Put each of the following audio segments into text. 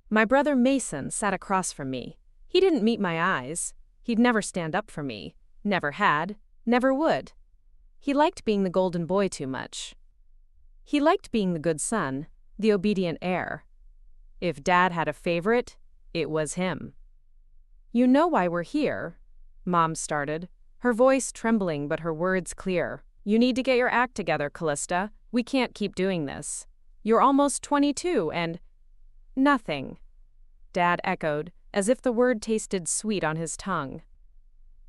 My brother Mason sat across from me. He didn't meet my eyes. He'd never stand up for me. Never had. Never would. He liked being the golden boy too much. He liked being the good son, the obedient heir. If Dad had a favorite, it was him. "You know why we're here," Mom started, her voice trembling but her words clear. "You need to get your act together, Callista. We can't keep doing this. You're almost 22 and—" "Nothing," Dad echoed, as if the word tasted sweet on his tongue.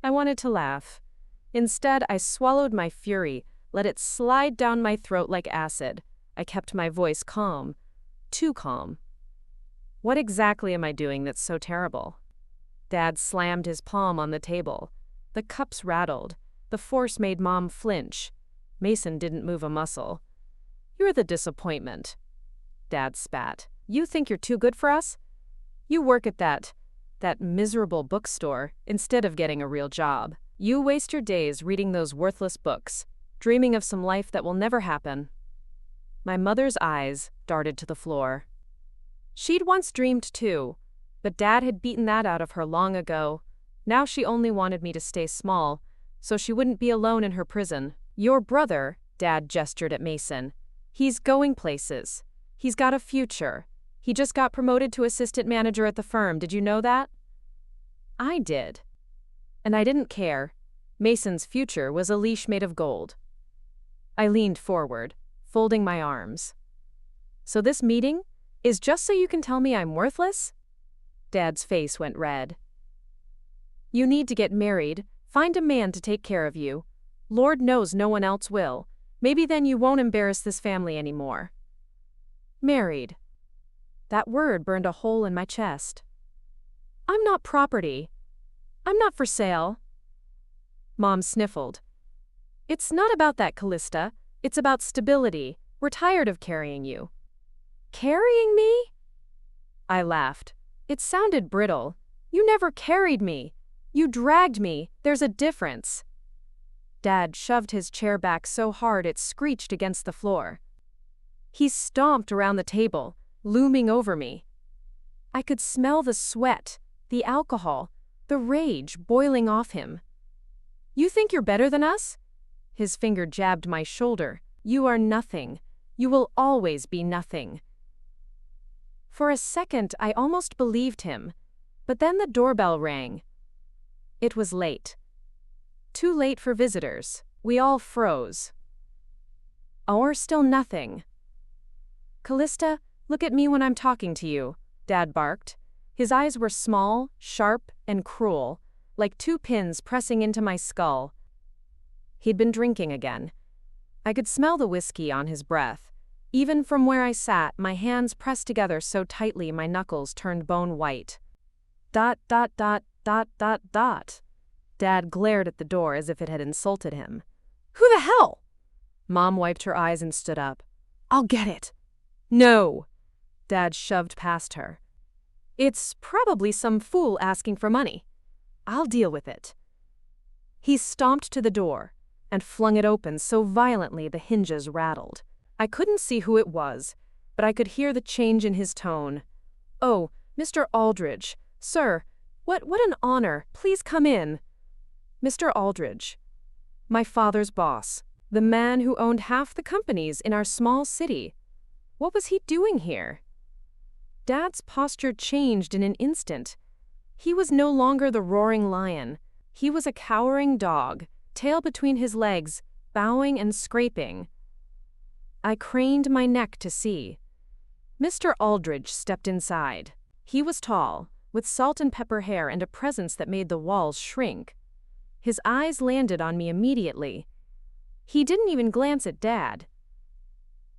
I wanted to laugh. Instead, I swallowed my fury, let it slide down my throat like acid. I kept my voice calm. Too calm. "What exactly am I doing that's so terrible?" Dad slammed his palm on the table. The cups rattled. The force made Mom flinch. Mason didn't move a muscle. "You're the disappointment," Dad spat. "You think you're too good for us? You work at that miserable bookstore instead of getting a real job. You waste your days reading those worthless books, dreaming of some life that will never happen." My mother's eyes darted to the floor. She'd once dreamed too, but Dad had beaten that out of her long ago. Now she only wanted me to stay small, so she wouldn't be alone in her prison. "Your brother," Dad gestured at Mason. "He's going places. He's got a future. He just got promoted to assistant manager at the firm. Did you know that?" I did. And I didn't care. Mason's future was a leash made of gold. I leaned forward, folding my arms. "So this meeting is just so you can tell me I'm worthless?" Dad's face went red. "You need to get married, find a man to take care of you. Lord knows no one else will. Maybe then you won't embarrass this family anymore." Married. That word burned a hole in my chest. "I'm not property. I'm not for sale." Mom sniffled. "It's not about that, Callista. It's about stability. We're tired of carrying you." "Carrying me?" I laughed. It sounded brittle. "You never carried me. You dragged me. There's a difference." Dad shoved his chair back so hard it screeched against the floor. He stomped around the table, looming over me. I could smell the sweat, the alcohol, the rage boiling off him. "You think you're better than us?" His finger jabbed my shoulder. "You are nothing. You will always be nothing." For a second, I almost believed him, but then the doorbell rang. It was late. Too late for visitors. We all froze. Or still nothing. "Callista, look at me when I'm talking to you," Dad barked. His eyes were small, sharp, and cruel, like two pins pressing into my skull. He'd been drinking again. I could smell the whiskey on his breath. Even from where I sat, my hands pressed together so tightly my knuckles turned bone white. Dot, dot, dot, dot, dot, dot. Dad glared at the door as if it had insulted him. "Who the hell?" Mom wiped her eyes and stood up. "I'll get it." "No." Dad shoved past her. "It's probably some fool asking for money. I'll deal with it." He stomped to the door and flung it open so violently the hinges rattled. I couldn't see who it was, but I could hear the change in his tone. "Oh, Mr. Aldridge. Sir, what an honor. Please come in." Mr. Aldridge. My father's boss. The man who owned half the companies in our small city. What was he doing here? Dad's posture changed in an instant. He was no longer the roaring lion. He was a cowering dog, tail between his legs, bowing and scraping. I craned my neck to see. Mr. Aldridge stepped inside. He was tall, with salt and pepper hair and a presence that made the walls shrink. His eyes landed on me immediately. He didn't even glance at Dad.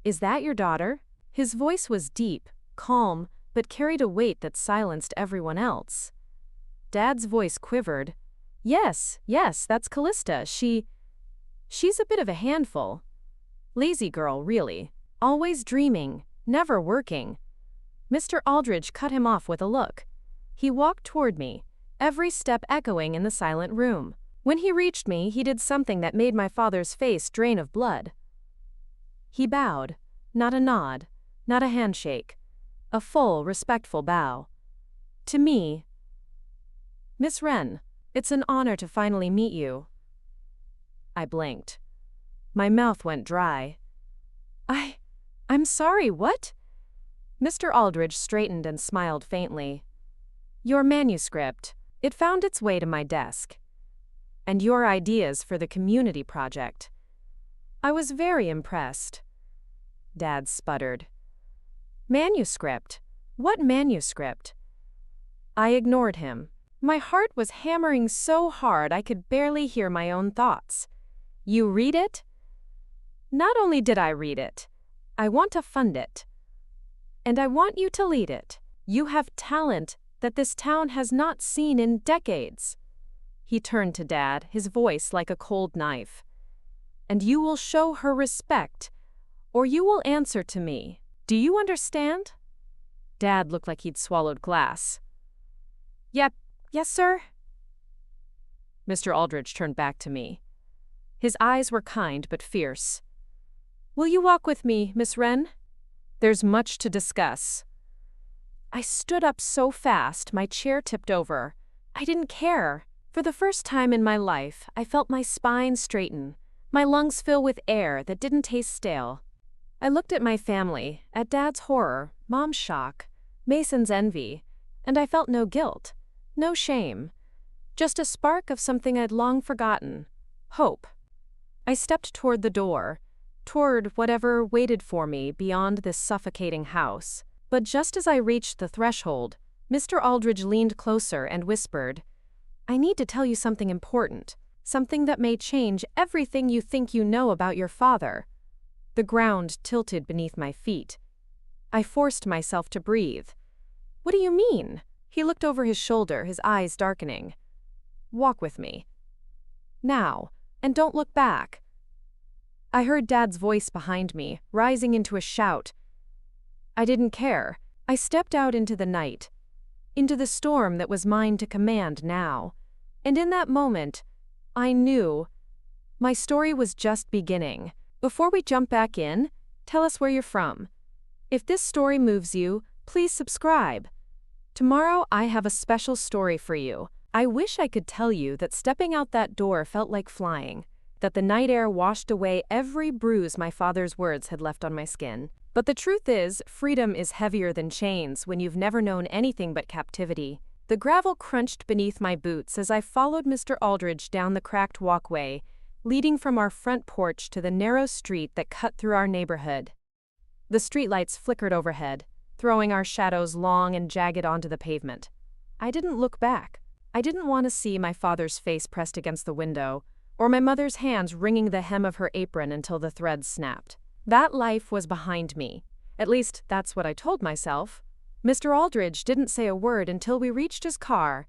"Is that your daughter?" His voice was deep, calm, but carried a weight that silenced everyone else. Dad's voice quivered. Yes, that's Callista. She's a bit of a handful. Lazy girl, really. Always dreaming, never working." Mr. Aldridge cut him off with a look. He walked toward me, every step echoing in the silent room. When he reached me, he did something that made my father's face drain of blood. He bowed, not a nod, not a handshake. A full, respectful bow. To me, Miss Wren, it's an honor to finally meet you. I blinked. My mouth went dry. I'm sorry, what? Mr. Aldridge straightened and smiled faintly. Your manuscript, it found its way to my desk. And your ideas for the community project. I was very impressed. Dad sputtered. Manuscript? What manuscript? I ignored him. My heart was hammering so hard I could barely hear my own thoughts. You read it? Not only did I read it, I want to fund it. And I want you to lead it. You have talent that this town has not seen in decades. He turned to Dad, his voice like a cold knife. And you will show her respect, or you will answer to me. Do you understand? Dad looked like he'd swallowed glass. Yep, yes, sir. Mr. Aldridge turned back to me. His eyes were kind but fierce. Will you walk with me, Miss Wren? There's much to discuss. I stood up so fast, my chair tipped over. I didn't care. For the first time in my life, I felt my spine straighten, my lungs fill with air that didn't taste stale. I looked at my family, at Dad's horror, Mom's shock, Mason's envy, and I felt no guilt, no shame, just a spark of something I'd long forgotten, hope. I stepped toward the door, toward whatever waited for me beyond this suffocating house. But just as I reached the threshold, Mr. Aldridge leaned closer and whispered, I need to tell you something important, something that may change everything you think you know about your father. The ground tilted beneath my feet. I forced myself to breathe. What do you mean? He looked over his shoulder, his eyes darkening. Walk with me. Now, and don't look back. I heard Dad's voice behind me, rising into a shout. I didn't care. I stepped out into the night, into the storm that was mine to command now. And in that moment, I knew my story was just beginning. Before we jump back in, tell us where you're from. If this story moves you, please subscribe. Tomorrow I have a special story for you. I wish I could tell you that stepping out that door felt like flying, that the night air washed away every bruise my father's words had left on my skin. But the truth is, freedom is heavier than chains when you've never known anything but captivity. The gravel crunched beneath my boots as I followed Mr. Aldridge down the cracked walkway, leading from our front porch to the narrow street that cut through our neighborhood. The streetlights flickered overhead, throwing our shadows long and jagged onto the pavement. I didn't look back. I didn't want to see my father's face pressed against the window, or my mother's hands wringing the hem of her apron until the threads snapped. That life was behind me. At least, that's what I told myself. Mr. Aldridge didn't say a word until we reached his car.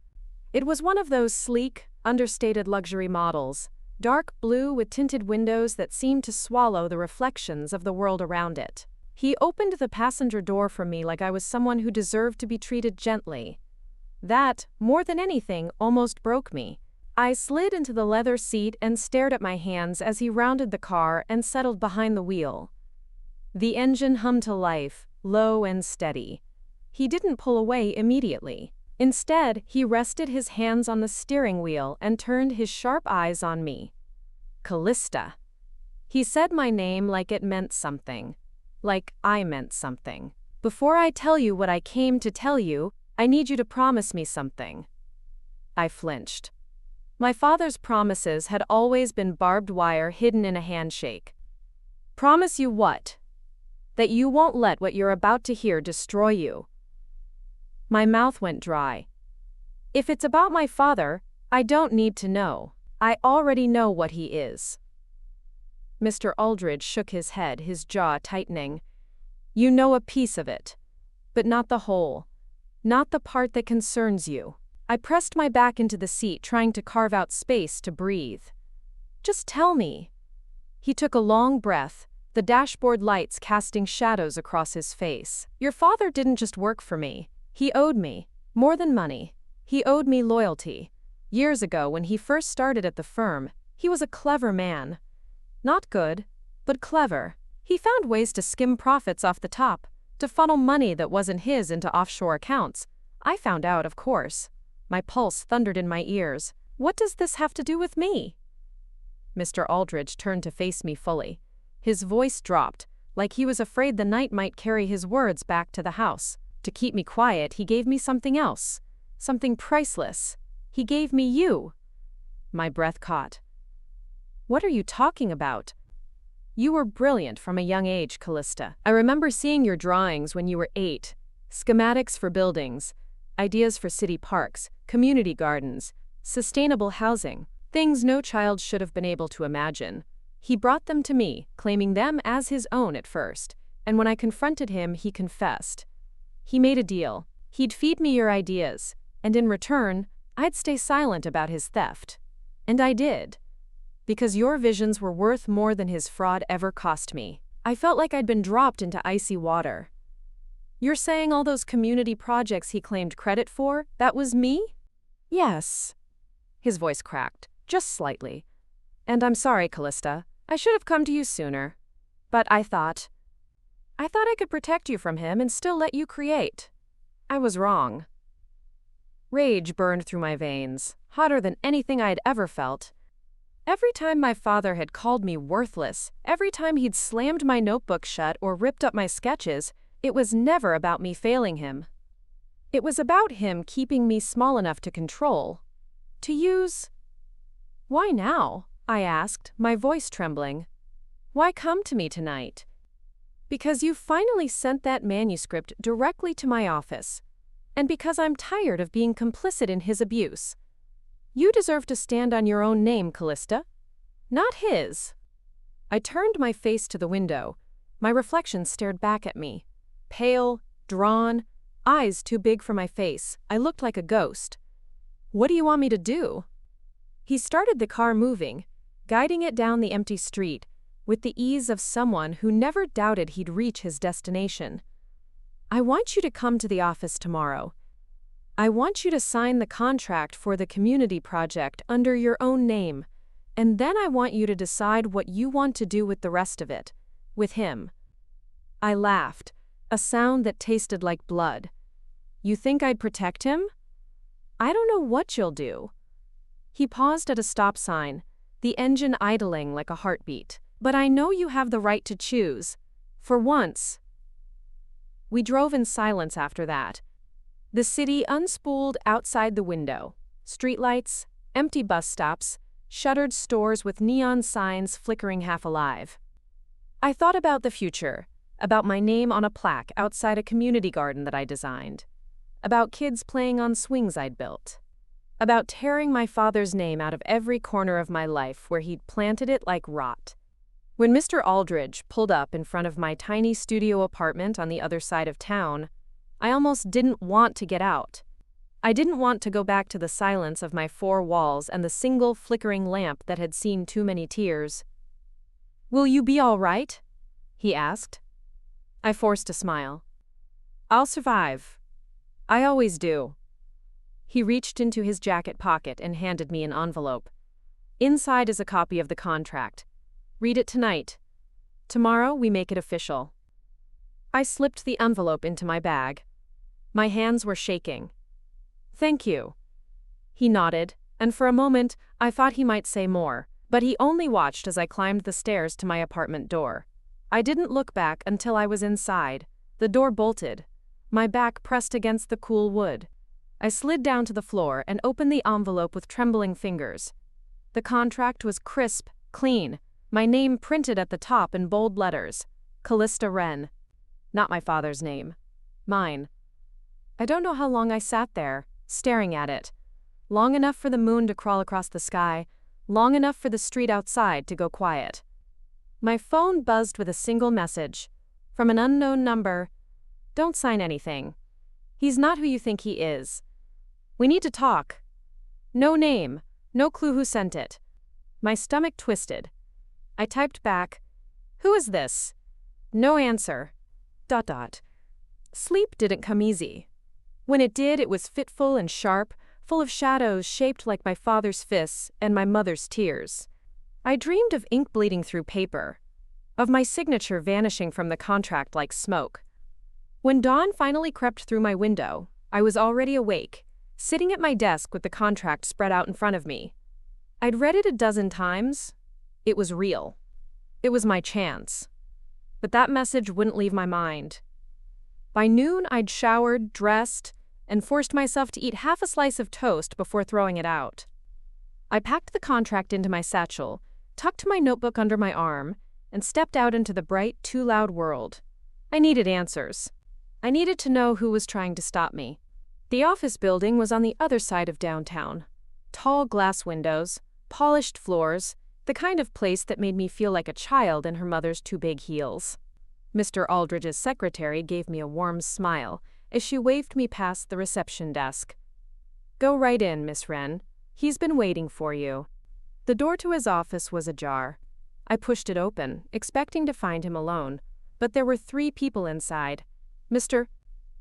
It was one of those sleek, understated luxury models, dark blue with tinted windows that seemed to swallow the reflections of the world around it. He opened the passenger door for me like I was someone who deserved to be treated gently. That, more than anything, almost broke me. I slid into the leather seat and stared at my hands as he rounded the car and settled behind the wheel. The engine hummed to life, low and steady. He didn't pull away immediately. Instead, he rested his hands on the steering wheel and turned his sharp eyes on me. Callista. He said my name like it meant something. Like I meant something. Before I tell you what I came to tell you, I need you to promise me something. I flinched. My father's promises had always been barbed wire hidden in a handshake. Promise you what? That you won't let what you're about to hear destroy you. My mouth went dry. If it's about my father, I don't need to know. I already know what he is. Mr. Aldridge shook his head, his jaw tightening. You know a piece of it, but not the whole. Not the part that concerns you. I pressed my back into the seat, trying to carve out space to breathe. Just tell me. He took a long breath, the dashboard lights casting shadows across his face. Your father didn't just work for me. He owed me. More than money. He owed me loyalty. Years ago, when he first started at the firm, he was a clever man. Not good, but clever. He found ways to skim profits off the top, to funnel money that wasn't his into offshore accounts. I found out, of course. My pulse thundered in my ears. What does this have to do with me? Mr. Aldridge turned to face me fully. His voice dropped, like he was afraid the night might carry his words back to the house. To keep me quiet, he gave me something else. Something priceless. He gave me you. My breath caught. What are you talking about? You were brilliant from a young age, Callista. I remember seeing your drawings when you were 8. Schematics for buildings, ideas for city parks, community gardens, sustainable housing, things no child should have been able to imagine. He brought them to me, claiming them as his own at first, and when I confronted him, he confessed. He made a deal. He'd feed me your ideas, and in return, I'd stay silent about his theft. And I did. Because your visions were worth more than his fraud ever cost me. I felt like I'd been dropped into icy water. You're saying all those community projects he claimed credit for, that was me? Yes. His voice cracked, just slightly. And I'm sorry, Callista. I should have come to you sooner. But I thought I could protect you from him and still let you create. I was wrong. Rage burned through my veins, hotter than anything I had ever felt. Every time my father had called me worthless, every time he'd slammed my notebook shut or ripped up my sketches, it was never about me failing him. It was about him keeping me small enough to control. To use. Why now? I asked, my voice trembling. Why come to me tonight? Because you finally sent that manuscript directly to my office. And because I'm tired of being complicit in his abuse. You deserve to stand on your own name, Callista. Not his. I turned my face to the window. My reflection stared back at me. Pale, drawn, eyes too big for my face. I looked like a ghost. What do you want me to do? He started the car moving, guiding it down the empty street, with the ease of someone who never doubted he'd reach his destination. I want you to come to the office tomorrow. I want you to sign the contract for the community project under your own name, and then I want you to decide what you want to do with the rest of it, with him. I laughed, a sound that tasted like blood. You think I'd protect him? I don't know what you'll do. He paused at a stop sign, the engine idling like a heartbeat. But I know you have the right to choose. For once. We drove in silence after that. The city unspooled outside the window. Streetlights, empty bus stops, shuttered stores with neon signs flickering half alive. I thought about the future, about my name on a plaque outside a community garden that I designed, about kids playing on swings I'd built, about tearing my father's name out of every corner of my life where he'd planted it like rot. When Mr. Aldridge pulled up in front of my tiny studio apartment on the other side of town, I almost didn't want to get out. I didn't want to go back to the silence of my 4 walls and the single flickering lamp that had seen too many tears. Will you be all right? He asked. I forced a smile. I'll survive. I always do. He reached into his jacket pocket and handed me an envelope. Inside is a copy of the contract. Read it tonight. Tomorrow we make it official. I slipped the envelope into my bag. My hands were shaking. Thank you. He nodded, and for a moment I thought he might say more, but he only watched as I climbed the stairs to my apartment door. I didn't look back until I was inside. The door bolted, my back pressed against the cool wood. I slid down to the floor and opened the envelope with trembling fingers. The contract was crisp, clean. My name printed at the top in bold letters. Callista Wren. Not my father's name. Mine. I don't know how long I sat there, staring at it. Long enough for the moon to crawl across the sky, long enough for the street outside to go quiet. My phone buzzed with a single message. From an unknown number. Don't sign anything. He's not who you think he is. We need to talk. No name, no clue who sent it. My stomach twisted. I typed back, "Who is this?" No answer. ... Sleep didn't come easy. When it did, it was fitful and sharp, full of shadows shaped like my father's fists and my mother's tears. I dreamed of ink bleeding through paper, of my signature vanishing from the contract like smoke. When dawn finally crept through my window, I was already awake, sitting at my desk with the contract spread out in front of me. I'd read it a dozen times. It was real. It was my chance. But that message wouldn't leave my mind. By noon, I'd showered, dressed, and forced myself to eat half a slice of toast before throwing it out. I packed the contract into my satchel, tucked my notebook under my arm, and stepped out into the bright, too loud world. I needed answers. I needed to know who was trying to stop me. The office building was on the other side of downtown. Tall glass windows, polished floors, the kind of place that made me feel like a child in her mother's too big heels. Mr. Aldridge's secretary gave me a warm smile as she waved me past the reception desk. "Go right in, Miss Wren. He's been waiting for you." The door to his office was ajar. I pushed it open, expecting to find him alone, but there were 3 people inside. Mr.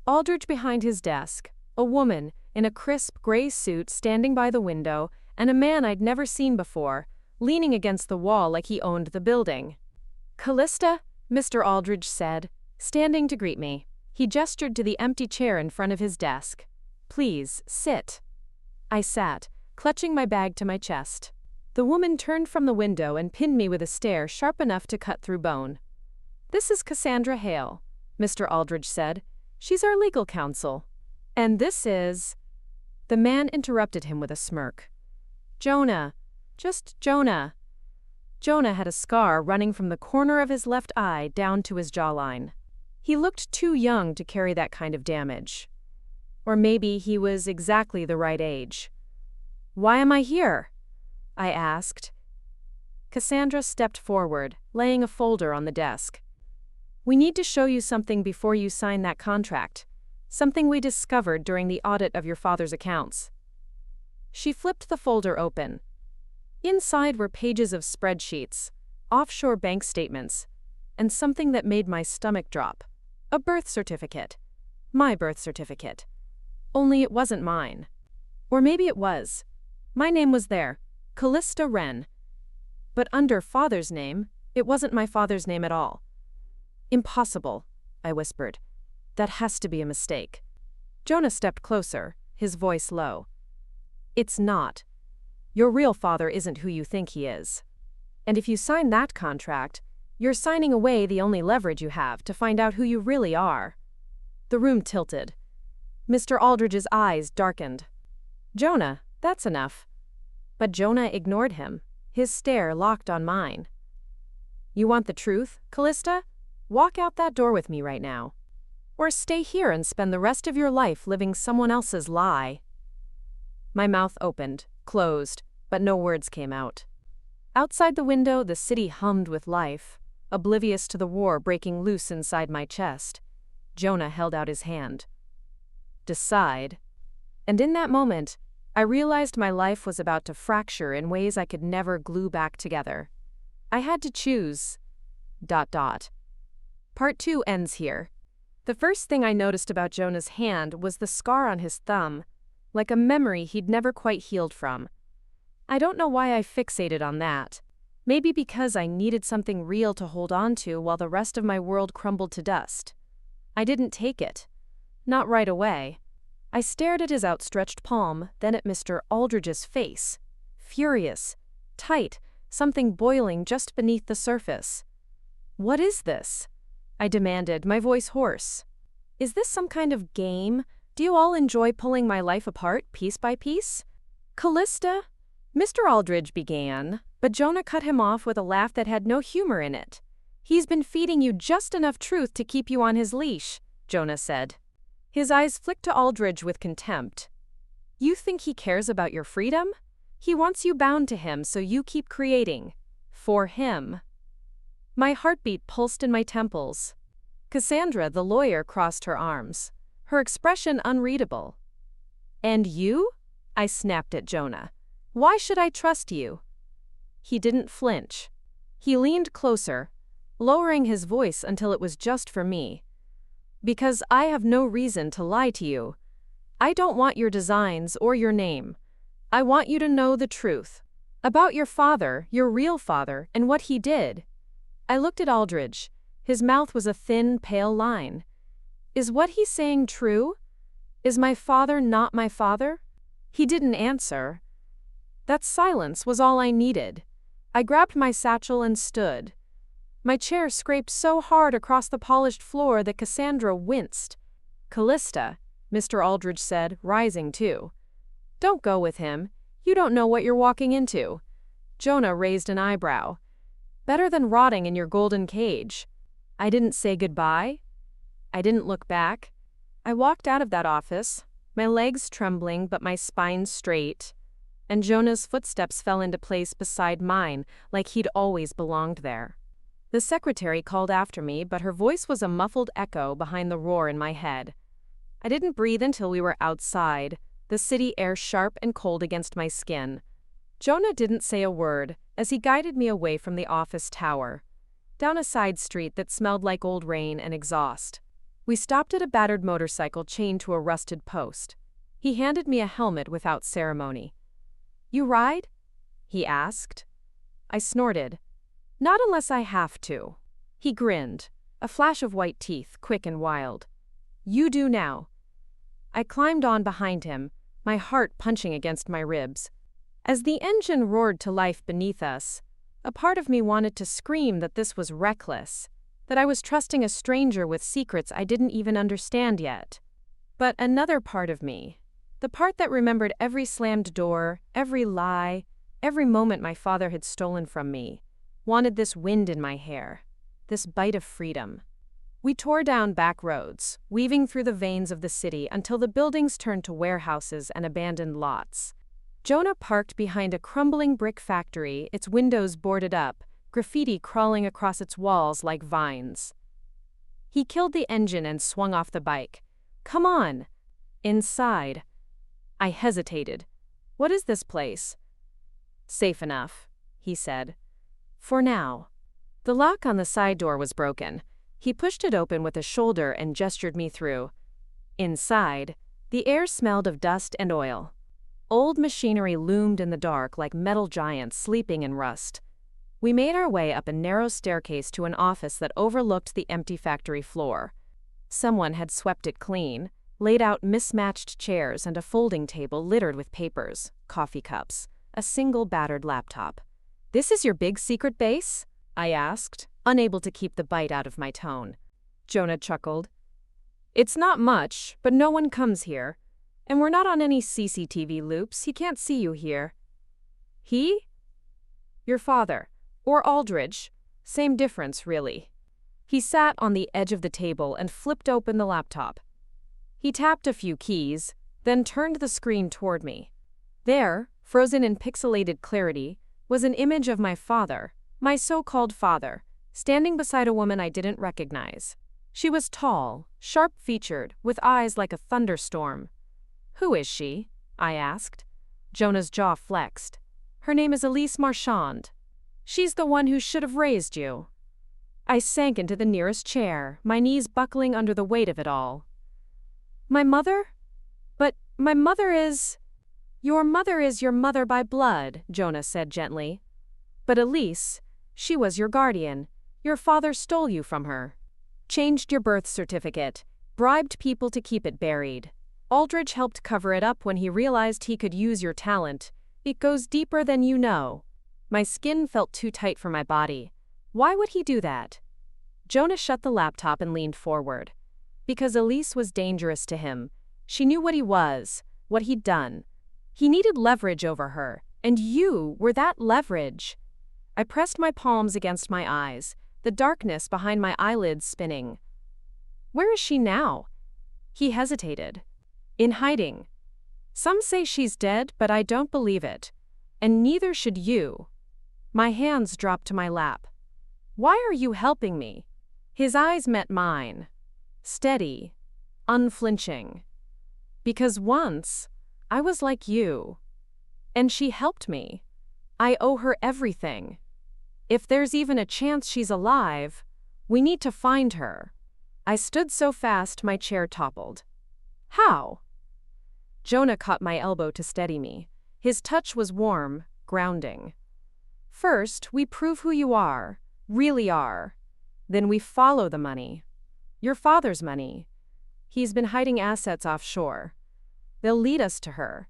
Aldridge behind his desk, a woman in a crisp gray suit standing by the window, and a man I'd never seen before, leaning against the wall like he owned the building. "Callista," Mr. Aldridge said, standing to greet me. He gestured to the empty chair in front of his desk. "Please, sit." I sat, clutching my bag to my chest. The woman turned from the window and pinned me with a stare sharp enough to cut through bone. "This is Cassandra Hale," Mr. Aldridge said. "She's our legal counsel. And this is—" The man interrupted him with a smirk. "Jonah. Just Jonah." Jonah had a scar running from the corner of his left eye down to his jawline. He looked too young to carry that kind of damage. Or maybe he was exactly the right age. "Why am I here?" I asked. Cassandra stepped forward, laying a folder on the desk. "We need to show you something before you sign that contract. Something we discovered during the audit of your father's accounts." She flipped the folder open. Inside were pages of spreadsheets, offshore bank statements, and something that made my stomach drop. A birth certificate. My birth certificate. Only it wasn't mine. Or maybe it was. My name was there, Callista Wren. But under father's name, it wasn't my father's name at all. "Impossible," I whispered. "That has to be a mistake." Jonah stepped closer, his voice low. "It's not. Your real father isn't who you think he is. And if you sign that contract, you're signing away the only leverage you have to find out who you really are." The room tilted. Mr. Aldridge's eyes darkened. "Jonah, that's enough." But Jonah ignored him, his stare locked on mine. "You want the truth, Callista? Walk out that door with me right now. Or stay here and spend the rest of your life living someone else's lie." My mouth opened, closed, but no words came out. Outside the window, the city hummed with life, oblivious to the war breaking loose inside my chest. Jonah held out his hand. "Decide." And in that moment, I realized my life was about to fracture in ways I could never glue back together. I had to choose. ... Part 2 ends here. The first thing I noticed about Jonah's hand was the scar on his thumb, like a memory he'd never quite healed from. I don't know why I fixated on that. Maybe because I needed something real to hold on to while the rest of my world crumbled to dust. I didn't take it. Not right away. I stared at his outstretched palm, then at Mr. Aldridge's face. Furious, tight, something boiling just beneath the surface. "What is this?" I demanded, my voice hoarse. "Is this some kind of game? Do you all enjoy pulling my life apart, piece by piece?" "Callista?" Mr. Aldridge began, but Jonah cut him off with a laugh that had no humor in it. "He's been feeding you just enough truth to keep you on his leash," Jonah said. His eyes flicked to Aldridge with contempt. "You think he cares about your freedom? He wants you bound to him so you keep creating. For him." My heartbeat pulsed in my temples. Cassandra, the lawyer, crossed her arms, her expression unreadable. "And you?" I snapped at Jonah. "Why should I trust you?" He didn't flinch. He leaned closer, lowering his voice until it was just for me. "Because I have no reason to lie to you. I don't want your designs or your name. I want you to know the truth. About your father, your real father, and what he did." I looked at Aldridge. His mouth was a thin, pale line. Is what he's saying true? Is my father not my father? He didn't answer. That silence was all I needed. I grabbed my satchel and stood. My chair scraped so hard across the polished floor that Cassandra winced. "Callista," Mr. Aldridge said, rising too. "Don't go with him. You don't know what you're walking into." Jonah raised an eyebrow. "Better than rotting in your golden cage." I didn't say goodbye. I didn't look back. I walked out of that office, my legs trembling but my spine straight, and Jonah's footsteps fell into place beside mine like he'd always belonged there. The secretary called after me, but her voice was a muffled echo behind the roar in my head. I didn't breathe until we were outside, the city air sharp and cold against my skin. Jonah didn't say a word as he guided me away from the office tower, down a side street that smelled like old rain and exhaust. We stopped at a battered motorcycle chained to a rusted post. He handed me a helmet without ceremony. "You ride?" he asked. I snorted. "Not unless I have to." He grinned, a flash of white teeth, quick and wild. "You do now." I climbed on behind him, my heart punching against my ribs. As the engine roared to life beneath us, a part of me wanted to scream that this was reckless, that I was trusting a stranger with secrets I didn't even understand yet. But another part of me, the part that remembered every slammed door, every lie, every moment my father had stolen from me, wanted this wind in my hair, this bite of freedom. We tore down back roads, weaving through the veins of the city until the buildings turned to warehouses and abandoned lots. Jonah parked behind a crumbling brick factory, its windows boarded up, graffiti crawling across its walls like vines. He killed the engine and swung off the bike. "Come on." Inside. I hesitated. "What is this place?" "Safe enough," he said. "For now." The lock on the side door was broken. He pushed it open with a shoulder and gestured me through. Inside, the air smelled of dust and oil. Old machinery loomed in the dark like metal giants sleeping in rust. We made our way up a narrow staircase to an office that overlooked the empty factory floor. Someone had swept it clean, laid out mismatched chairs and a folding table littered with papers, coffee cups, a single battered laptop. "This is your big secret base?" I asked, unable to keep the bite out of my tone. Jonah chuckled. "It's not much, but no one comes here. And we're not on any CCTV loops. He can't see you here." "He?" "Your father. Or Aldridge. Same difference, really." He sat on the edge of the table and flipped open the laptop. He tapped a few keys, then turned the screen toward me. There, frozen in pixelated clarity, was an image of my father, my so-called father, standing beside a woman I didn't recognize. She was tall, sharp-featured, with eyes like a thunderstorm. "Who is she?" I asked. Jonah's jaw flexed. "Her name is Elise Marchand. She's the one who should have raised you." I sank into the nearest chair, my knees buckling under the weight of it all. "My mother? But my mother is—" "Your mother is your mother by blood," Jonah said gently. "But Elise, she was your guardian. Your father stole you from her. Changed your birth certificate, bribed people to keep it buried. Aldridge helped cover it up when he realized he could use your talent. It goes deeper than you know." My skin felt too tight for my body. Why would he do that? Jonah shut the laptop and leaned forward. Because Elise was dangerous to him. She knew what he was, what he'd done. He needed leverage over her, and you were that leverage. I pressed my palms against my eyes, the darkness behind my eyelids spinning. "Where is she now?" He hesitated. "In hiding. Some say she's dead, but I don't believe it. And neither should you." My hands dropped to my lap. "Why are you helping me?" His eyes met mine. Steady, unflinching. "Because once, I was like you. And she helped me. I owe her everything. If there's even a chance she's alive, we need to find her." I stood so fast my chair toppled. "How?" Jonah caught my elbow to steady me. His touch was warm, grounding. "First, we prove who you are, really are. Then we follow the money. Your father's money. He's been hiding assets offshore. They'll lead us to her.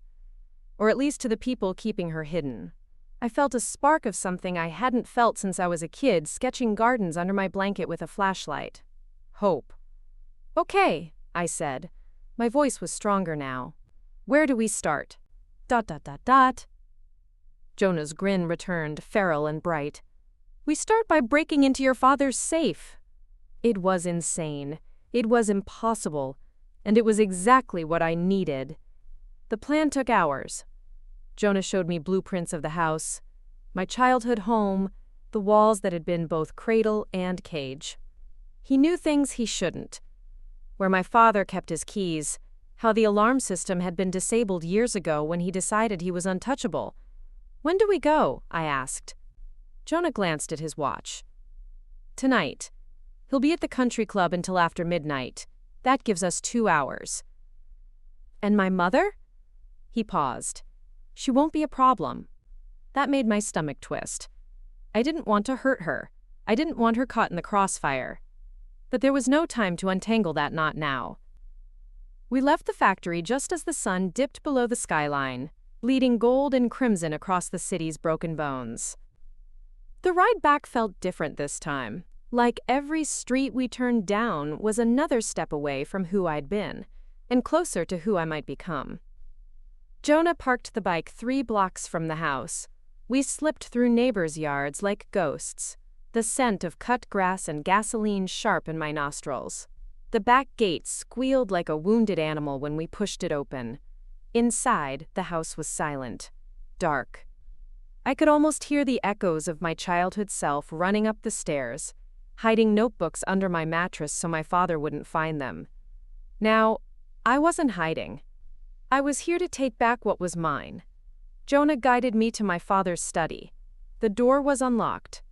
Or at least to the people keeping her hidden. I felt a spark of something I hadn't felt since I was a kid, sketching gardens under my blanket with a flashlight. Hope. Okay, I said. My voice was stronger now. Where do we start? ... Jonah's grin returned, feral and bright. We start by breaking into your father's safe. It was insane. It was impossible. And it was exactly what I needed. The plan took hours. Jonah showed me blueprints of the house, my childhood home, the walls that had been both cradle and cage. He knew things he shouldn't. Where my father kept his keys, how the alarm system had been disabled years ago when he decided he was untouchable. When do we go? I asked. Jonah glanced at his watch. Tonight. He'll be at the country club until after midnight. That gives us 2 hours. And my mother? He paused. She won't be a problem. That made my stomach twist. I didn't want to hurt her. I didn't want her caught in the crossfire. But there was no time to untangle that knot now. We left the factory just as the sun dipped below the skyline, bleeding gold and crimson across the city's broken bones. The ride back felt different this time. Like every street we turned down was another step away from who I'd been, and closer to who I might become. Jonah parked the bike 3 blocks from the house. We slipped through neighbors' yards like ghosts, the scent of cut grass and gasoline sharp in my nostrils. The back gate squealed like a wounded animal when we pushed it open. Inside, the house was silent, dark. I could almost hear the echoes of my childhood self running up the stairs, hiding notebooks under my mattress so my father wouldn't find them. Now, I wasn't hiding. I was here to take back what was mine. Jonah guided me to my father's study. The door was unlocked.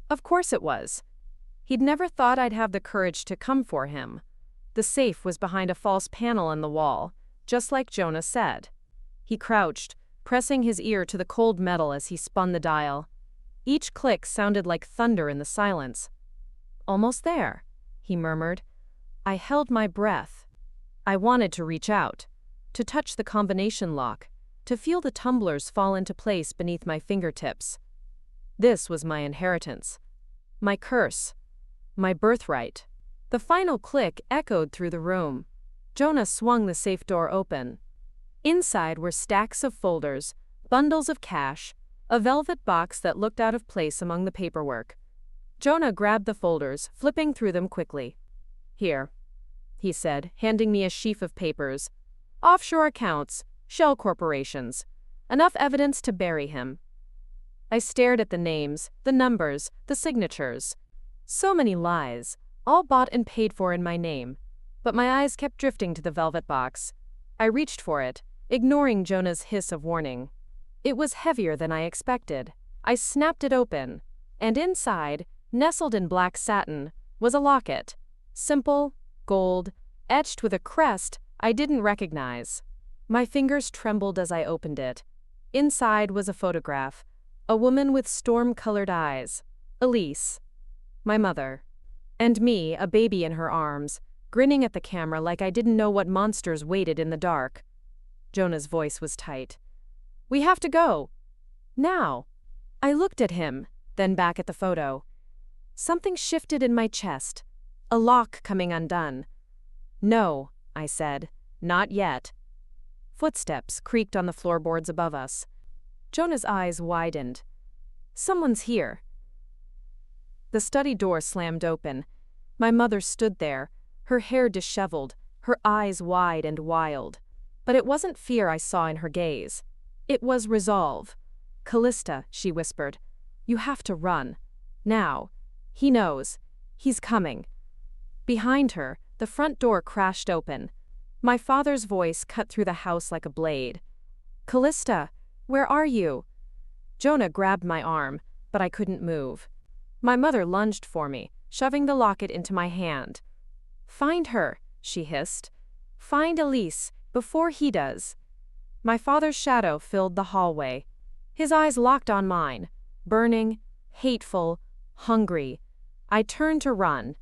Of course it was. He'd never thought I'd have the courage to come for him. The safe was behind a false panel in the wall, just like Jonah said. He crouched, pressing his ear to the cold metal as he spun the dial. Each click sounded like thunder in the silence. Almost there, he murmured. I held my breath. I wanted to reach out, to touch the combination lock, to feel the tumblers fall into place beneath my fingertips. This was my inheritance, my curse, my birthright. The final click echoed through the room. Jonah swung the safe door open. Inside were stacks of folders, bundles of cash, a velvet box that looked out of place among the paperwork. Jonah grabbed the folders, flipping through them quickly. Here, he said, handing me a sheaf of papers. Offshore accounts, shell corporations. Enough evidence to bury him. I stared at the names, the numbers, the signatures. So many lies, all bought and paid for in my name. But my eyes kept drifting to the velvet box. I reached for it, ignoring Jonah's hiss of warning. It was heavier than I expected. I snapped it open, and inside, nestled in black satin, was a locket. Simple, gold, etched with a crest I didn't recognize. My fingers trembled as I opened it. Inside was a photograph. A woman with storm-colored eyes. Elise. My mother. And me, a baby in her arms, grinning at the camera like I didn't know what monsters waited in the dark. Jonah's voice was tight. We have to go. Now. I looked at him, then back at the photo. Something shifted in my chest. A lock coming undone. No, I said. Not yet. Footsteps creaked on the floorboards above us. Jonah's eyes widened. Someone's here. The study door slammed open. My mother stood there, her hair disheveled, her eyes wide and wild. But it wasn't fear I saw in her gaze. It was resolve. Callista, she whispered, you have to run. Now. He knows. He's coming. Behind her, the front door crashed open. My father's voice cut through the house like a blade. Callista, where are you? Jonah grabbed my arm, but I couldn't move. My mother lunged for me, shoving the locket into my hand. Find her, she hissed. Find Elise, before he does. My father's shadow filled the hallway. His eyes locked on mine, burning, hateful, hungry. I turned to run,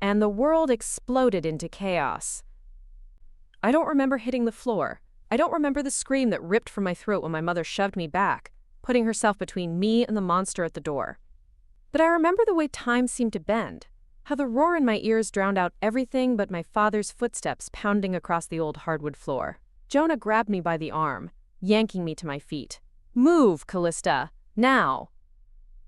and the world exploded into chaos. I don't remember hitting the floor. I don't remember the scream that ripped from my throat when my mother shoved me back, putting herself between me and the monster at the door. But I remember the way time seemed to bend, how the roar in my ears drowned out everything but my father's footsteps pounding across the old hardwood floor. Jonah grabbed me by the arm, yanking me to my feet. "Move, Callista, now!"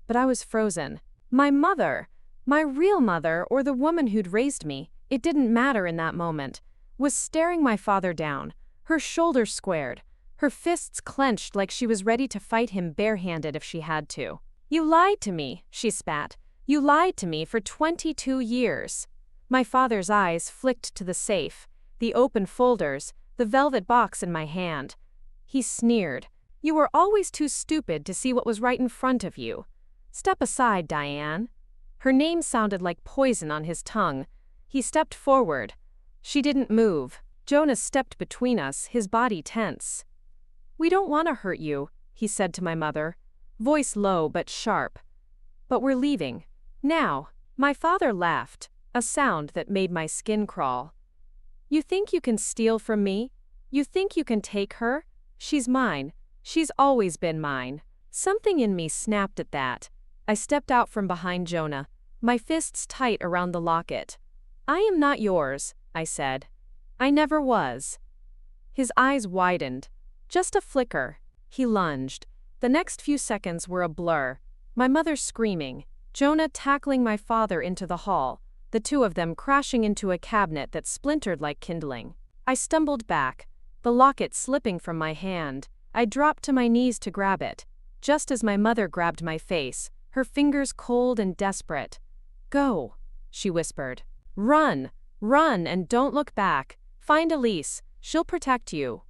But I was frozen. My mother, my real mother, or the woman who'd raised me, it didn't matter in that moment, was staring my father down, her shoulders squared, her fists clenched like she was ready to fight him barehanded if she had to. "You lied to me," she spat. "You lied to me for 22 years. My father's eyes flicked to the safe, the open folders, the velvet box in my hand. He sneered. "You were always too stupid to see what was right in front of you. Step aside, Diane." Her name sounded like poison on his tongue. He stepped forward. She didn't move. Jonah stepped between us, his body tense. "We don't want to hurt you," he said to my mother, voice low but sharp. "But we're leaving. Now." My father laughed, a sound that made my skin crawl. "You think you can steal from me? You think you can take her? She's mine. She's always been mine." Something in me snapped at that. I stepped out from behind Jonah, my fists tight around the locket. "I am not yours," I said. "I never was." His eyes widened. Just a flicker. He lunged. The next few seconds were a blur. My mother screaming, Jonah tackling my father into the hall, the two of them crashing into a cabinet that splintered like kindling. I stumbled back, the locket slipping from my hand. I dropped to my knees to grab it, just as my mother grabbed my face, her fingers cold and desperate. "Go," she whispered. "Run, run, and don't look back. Find Elise, she'll protect you."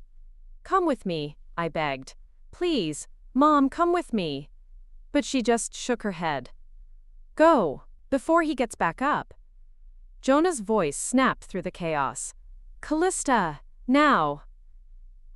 "Come with me," I begged. "Please, Mom, come with me." But she just shook her head. "Go, before he gets back up." Jonah's voice snapped through the chaos. "Callista, now."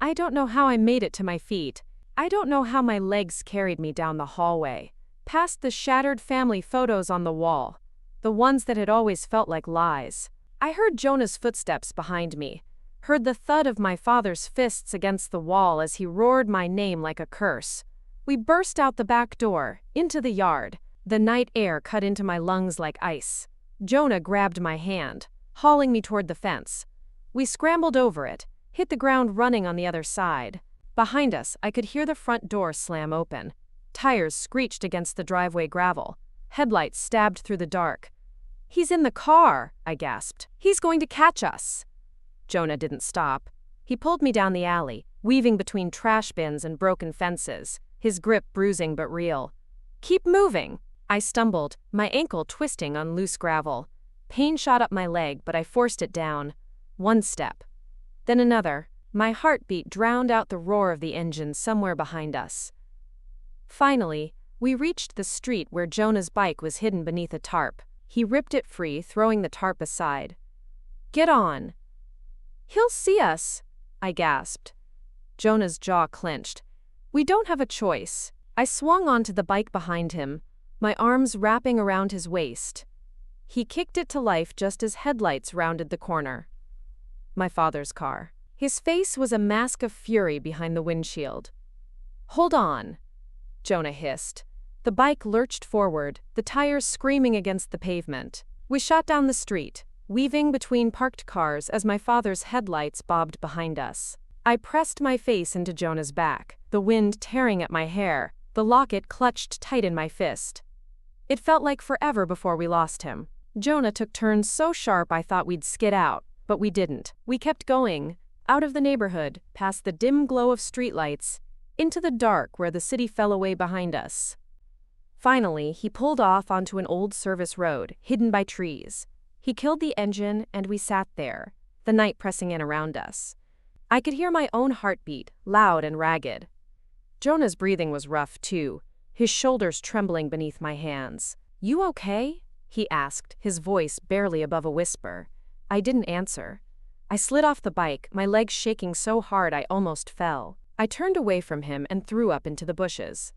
I don't know how I made it to my feet. I don't know how my legs carried me down the hallway, past the shattered family photos on the wall, the ones that had always felt like lies. I heard Jonah's footsteps behind me, heard the thud of my father's fists against the wall as he roared my name like a curse. We burst out the back door, into the yard. The night air cut into my lungs like ice. Jonah grabbed my hand, hauling me toward the fence. We scrambled over it, hit the ground running on the other side. Behind us, I could hear the front door slam open. Tires screeched against the driveway gravel. Headlights stabbed through the dark. "He's in the car," I gasped. "He's going to catch us." Jonah didn't stop. He pulled me down the alley, weaving between trash bins and broken fences, his grip bruising but real. "Keep moving." I stumbled, my ankle twisting on loose gravel. Pain shot up my leg, but I forced it down. One step. Then another. My heartbeat drowned out the roar of the engine somewhere behind us. Finally, we reached the street where Jonah's bike was hidden beneath a tarp. He ripped it free, throwing the tarp aside. "Get on." "He'll see us," I gasped. Jonah's jaw clenched. "We don't have a choice." I swung onto the bike behind him, my arms wrapping around his waist. He kicked it to life just as headlights rounded the corner. My father's car. His face was a mask of fury behind the windshield. "Hold on," Jonah hissed. The bike lurched forward, the tires screaming against the pavement. We shot down the street, weaving between parked cars as my father's headlights bobbed behind us. I pressed my face into Jonah's back, the wind tearing at my hair, the locket clutched tight in my fist. It felt like forever before we lost him. Jonah took turns so sharp I thought we'd skid out, but we didn't. We kept going, out of the neighborhood, past the dim glow of streetlights, into the dark where the city fell away behind us. Finally, he pulled off onto an old service road, hidden by trees. He killed the engine, and we sat there, the night pressing in around us. I could hear my own heartbeat, loud and ragged. Jonah's breathing was rough, too, his shoulders trembling beneath my hands. "You okay?" he asked, his voice barely above a whisper. I didn't answer. I slid off the bike, my legs shaking so hard I almost fell. I turned away from him and threw up into the bushes.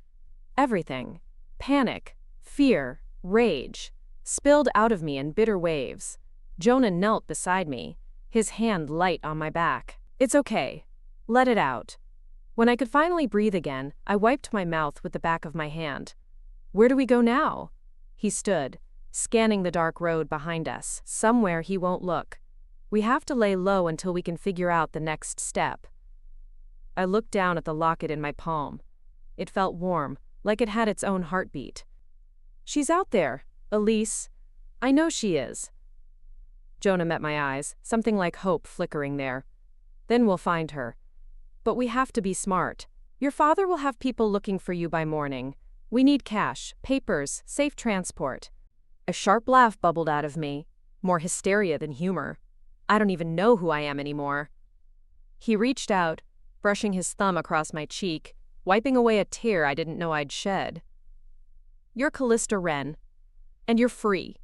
Everything, panic, fear, rage, spilled out of me in bitter waves. Jonah knelt beside me, his hand light on my back. It's okay. Let it out. When I could finally breathe again, I wiped my mouth with the back of my hand. Where do we go now? He stood, scanning the dark road behind us. Somewhere he won't look. We have to lay low until we can figure out the next step. I looked down at the locket in my palm. It felt warm, like it had its own heartbeat. She's out there, Elise. I know she is. Jonah met my eyes, something like hope flickering there. Then we'll find her. But we have to be smart. Your father will have people looking for you by morning. We need cash, papers, safe transport. A sharp laugh bubbled out of me, more hysteria than humor. I don't even know who I am anymore. He reached out, brushing his thumb across my cheek, wiping away a tear I didn't know I'd shed. You're Callista Wren, and you're free.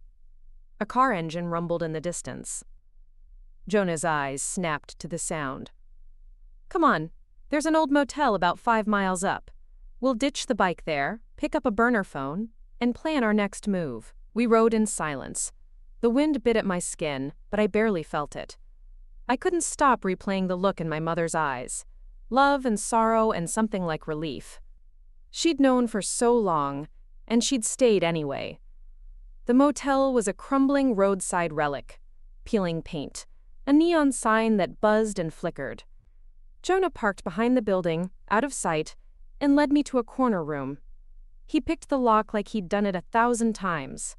A car engine rumbled in the distance. Jonah's eyes snapped to the sound. Come on, there's an old motel about 5 miles up. We'll ditch the bike there, pick up a burner phone, and plan our next move. We rode in silence. The wind bit at my skin, but I barely felt it. I couldn't stop replaying the look in my mother's eyes. Love and sorrow and something like relief. She'd known for so long, and she'd stayed anyway. The motel was a crumbling roadside relic, peeling paint, a neon sign that buzzed and flickered. Jonah parked behind the building, out of sight, and led me to a corner room. He picked the lock like he'd done it 1,000 times.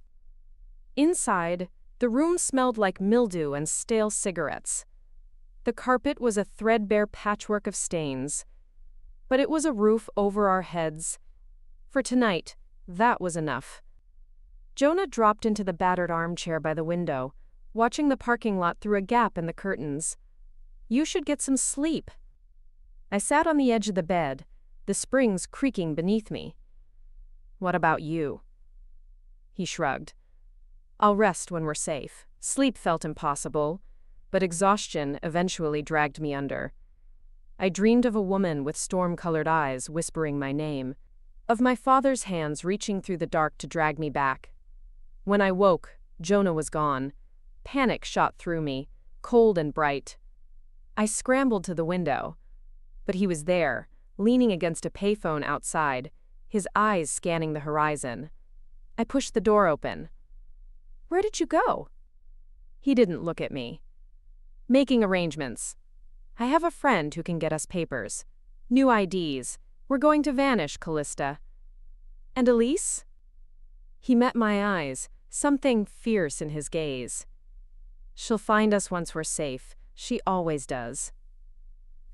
Inside, the room smelled like mildew and stale cigarettes. The carpet was a threadbare patchwork of stains. But it was a roof over our heads. For tonight, that was enough. Jonah dropped into the battered armchair by the window, watching the parking lot through a gap in the curtains. You should get some sleep. I sat on the edge of the bed, the springs creaking beneath me. What about you? He shrugged. I'll rest when we're safe. Sleep felt impossible, but exhaustion eventually dragged me under. I dreamed of a woman with storm-colored eyes whispering my name, of my father's hands reaching through the dark to drag me back. When I woke, Jonah was gone. Panic shot through me, cold and bright. I scrambled to the window, but he was there, leaning against a payphone outside, his eyes scanning the horizon. I pushed the door open. Where did you go? He didn't look at me. Making arrangements. I have a friend who can get us papers. New IDs. We're going to vanish, Callista. And Elise? He met my eyes, something fierce in his gaze. She'll find us once we're safe. She always does.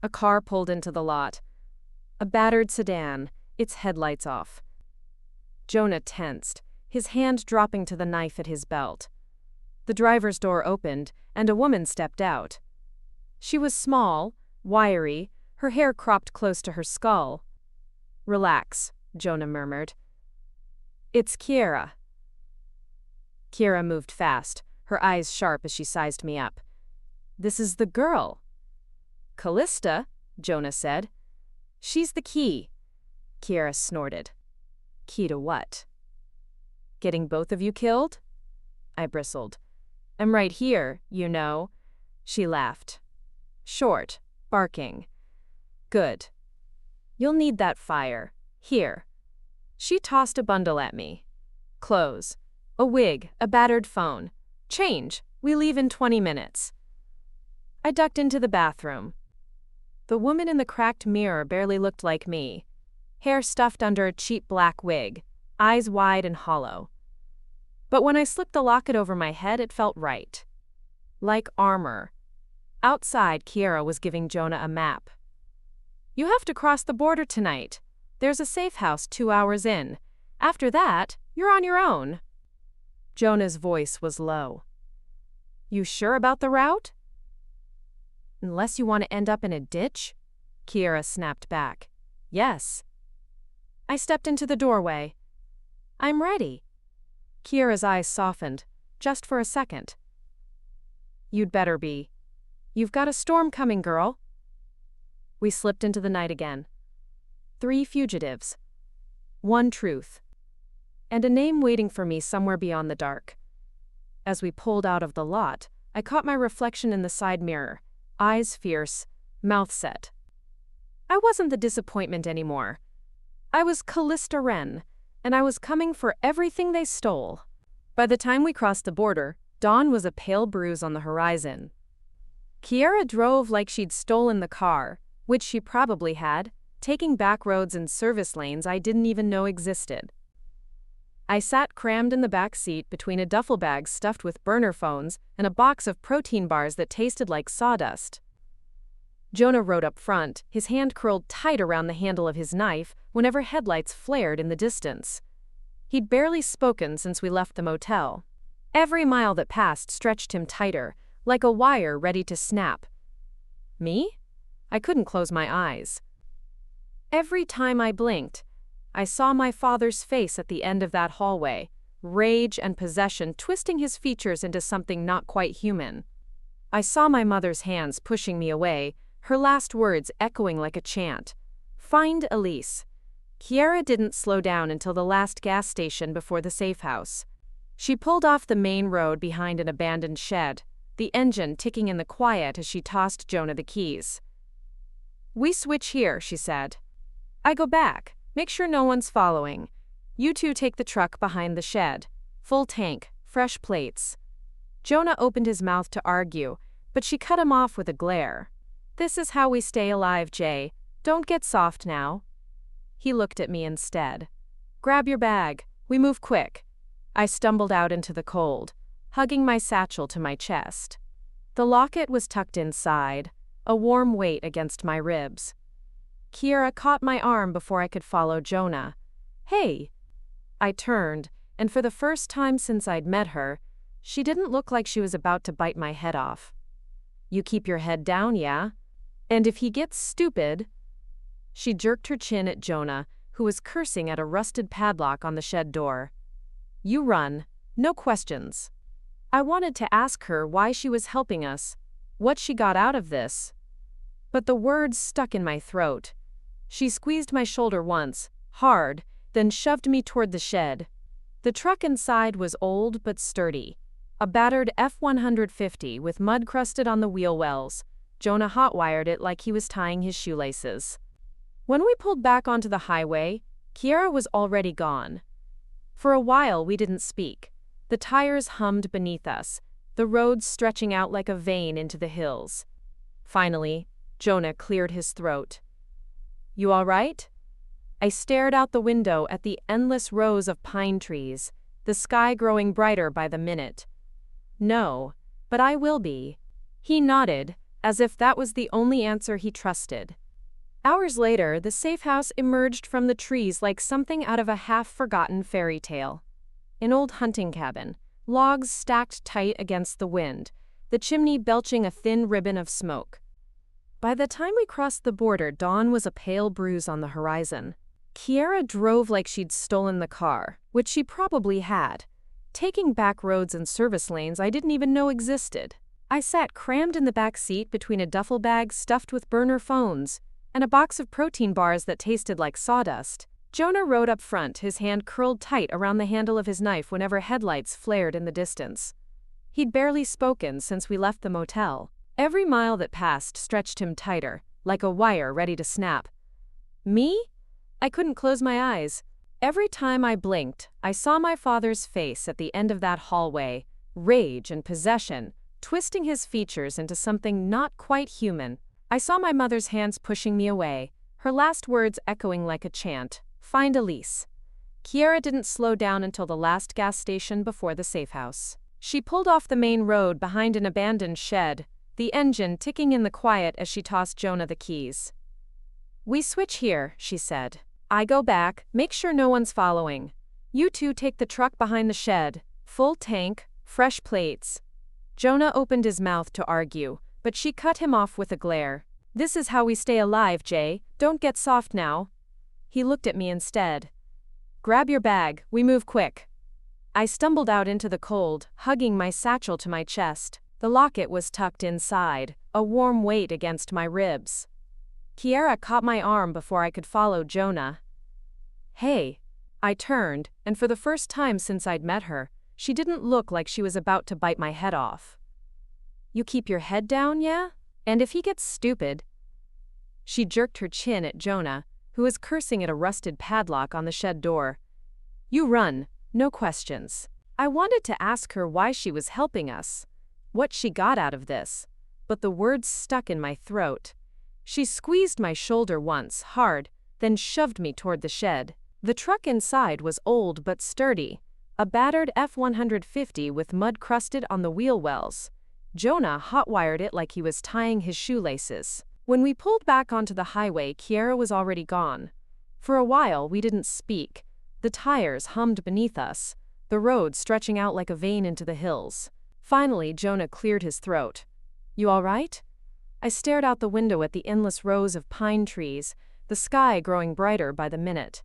A car pulled into the lot. A battered sedan, its headlights off. Jonah tensed, his hand dropping to the knife at his belt. The driver's door opened, and a woman stepped out. She was small, wiry, her hair cropped close to her skull. Relax, Jonah murmured. It's Kiera. Kiera moved fast, her eyes sharp as she sized me up. This is the girl. Callista, Jonah said. She's the key. Kiera snorted. Key to what? Getting both of you killed? I bristled. I'm right here, you know. She laughed. Short, barking. Good. You'll need that fire. Here. She tossed a bundle at me. Clothes. A wig, a battered phone. Change. We leave in 20 minutes. I ducked into the bathroom. The woman in the cracked mirror barely looked like me. Hair stuffed under a cheap black wig, eyes wide and hollow. But when I slipped the locket over my head, it felt right. Like armor. Outside, Kiera was giving Jonah a map. You have to cross the border tonight. There's a safe house 2 hours in. After that, you're on your own. Jonah's voice was low. You sure about the route? Unless you want to end up in a ditch? Kiera snapped back. Yes. I stepped into the doorway. I'm ready. Kiera's eyes softened, just for a second. You'd better be. You've got a storm coming, girl. We slipped into the night again. 3 fugitives. 1 truth. And a name waiting for me somewhere beyond the dark. As we pulled out of the lot, I caught my reflection in the side mirror, eyes fierce, mouth set. I wasn't the disappointment anymore. I was Callista Wren, and I was coming for everything they stole. By the time we crossed the border, dawn was a pale bruise on the horizon. Kiera drove like she'd stolen the car, which she probably had, taking back roads and service lanes I didn't even know existed. I sat crammed in the back seat between a duffel bag stuffed with burner phones and a box of protein bars that tasted like sawdust. Jonah rode up front, his hand curled tight around the handle of his knife whenever headlights flared in the distance. He'd barely spoken since we left the motel. Every mile that passed stretched him tighter, like a wire ready to snap. Me? I couldn't close my eyes. Every time I blinked, I saw my father's face at the end of that hallway, rage and possession twisting his features into something not quite human. I saw my mother's hands pushing me away, her last words echoing like a chant. Find Elise. Kiera didn't slow down until the last gas station before the safe house. She pulled off the main road behind an abandoned shed, the engine ticking in the quiet as she tossed Jonah the keys. We switch here, she said. I go back. Make sure no one's following. You two take the truck behind the shed. Full tank, fresh plates. Jonah opened his mouth to argue, but she cut him off with a glare. This is how we stay alive, Jay. Don't get soft now. He looked at me instead. Grab your bag. We move quick. I stumbled out into the cold, hugging my satchel to my chest. The locket was tucked inside, a warm weight against my ribs. Kiera caught my arm before I could follow Jonah. Hey! I turned, and for the first time since I'd met her, she didn't look like she was about to bite my head off. You keep your head down, yeah? And if he gets stupid... She jerked her chin at Jonah, who was cursing at a rusted padlock on the shed door. You run. No questions. I wanted to ask her why she was helping us, what she got out of this. But the words stuck in my throat. She squeezed my shoulder once, hard, then shoved me toward the shed. The truck inside was old but sturdy. A battered F-150 with mud crusted on the wheel wells. Jonah hot-wired it like he was tying his shoelaces. When we pulled back onto the highway, Kiera was already gone. For a while we didn't speak. The tires hummed beneath us, the road stretching out like a vein into the hills. Finally, Jonah cleared his throat. You all right? I stared out the window at the endless rows of pine trees, the sky growing brighter by the minute. No, but I will be. He nodded, as if that was the only answer he trusted. Hours later, the safe house emerged from the trees like something out of a half-forgotten fairy tale. An old hunting cabin, logs stacked tight against the wind, the chimney belching a thin ribbon of smoke. By the time we crossed the border, dawn was a pale bruise on the horizon. Kiera drove like she'd stolen the car, which she probably had, taking back roads and service lanes I didn't even know existed. I sat crammed in the back seat between a duffel bag stuffed with burner phones and a box of protein bars that tasted like sawdust. Jonah rode up front, his hand curled tight around the handle of his knife whenever headlights flared in the distance. He'd barely spoken since we left the motel. Every mile that passed stretched him tighter, like a wire ready to snap. Me? I couldn't close my eyes. Every time I blinked, I saw my father's face at the end of that hallway, rage and possession, twisting his features into something not quite human. I saw my mother's hands pushing me away, her last words echoing like a chant, find Elise. Kiera didn't slow down until the last gas station before the safe house. She pulled off the main road behind an abandoned shed, the engine ticking in the quiet as she tossed Jonah the keys. We switch here, she said. I go back, make sure no one's following. You two take the truck behind the shed, full tank, fresh plates. Jonah opened his mouth to argue, but she cut him off with a glare. This is how we stay alive, Jay. Don't get soft now. He looked at me instead. Grab your bag, we move quick. I stumbled out into the cold, hugging my satchel to my chest. The locket was tucked inside, a warm weight against my ribs. Kiera caught my arm before I could follow Jonah. Hey! I turned, and for the first time since I'd met her, she didn't look like she was about to bite my head off. You keep your head down, yeah? And if he gets stupid. She jerked her chin at Jonah, who was cursing at a rusted padlock on the shed door. You run, no questions. I wanted to ask her why she was helping us, what she got out of this, but the words stuck in my throat. She squeezed my shoulder once, hard, then shoved me toward the shed. The truck inside was old but sturdy, a battered F-150 with mud crusted on the wheel wells. Jonah hot-wired it like he was tying his shoelaces. When we pulled back onto the highway, Kiera was already gone. For a while, we didn't speak. The tires hummed beneath us, the road stretching out like a vein into the hills. Finally, Jonah cleared his throat. You all right? I stared out the window at the endless rows of pine trees, the sky growing brighter by the minute.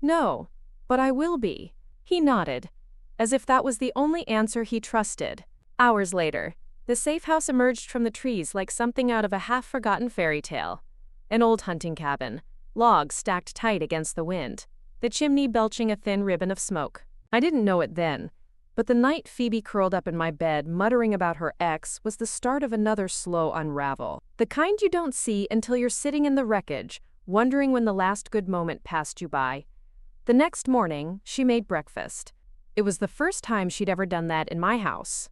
No, but I will be. He nodded, as if that was the only answer he trusted. Hours later, the safe house emerged from the trees like something out of a half-forgotten fairy tale. An old hunting cabin, logs stacked tight against the wind, the chimney belching a thin ribbon of smoke. I didn't know it then, but the night Phoebe curled up in my bed muttering about her ex was the start of another slow unravel. The kind you don't see until you're sitting in the wreckage, wondering when the last good moment passed you by. The next morning, she made breakfast. It was the first time she'd ever done that in my house.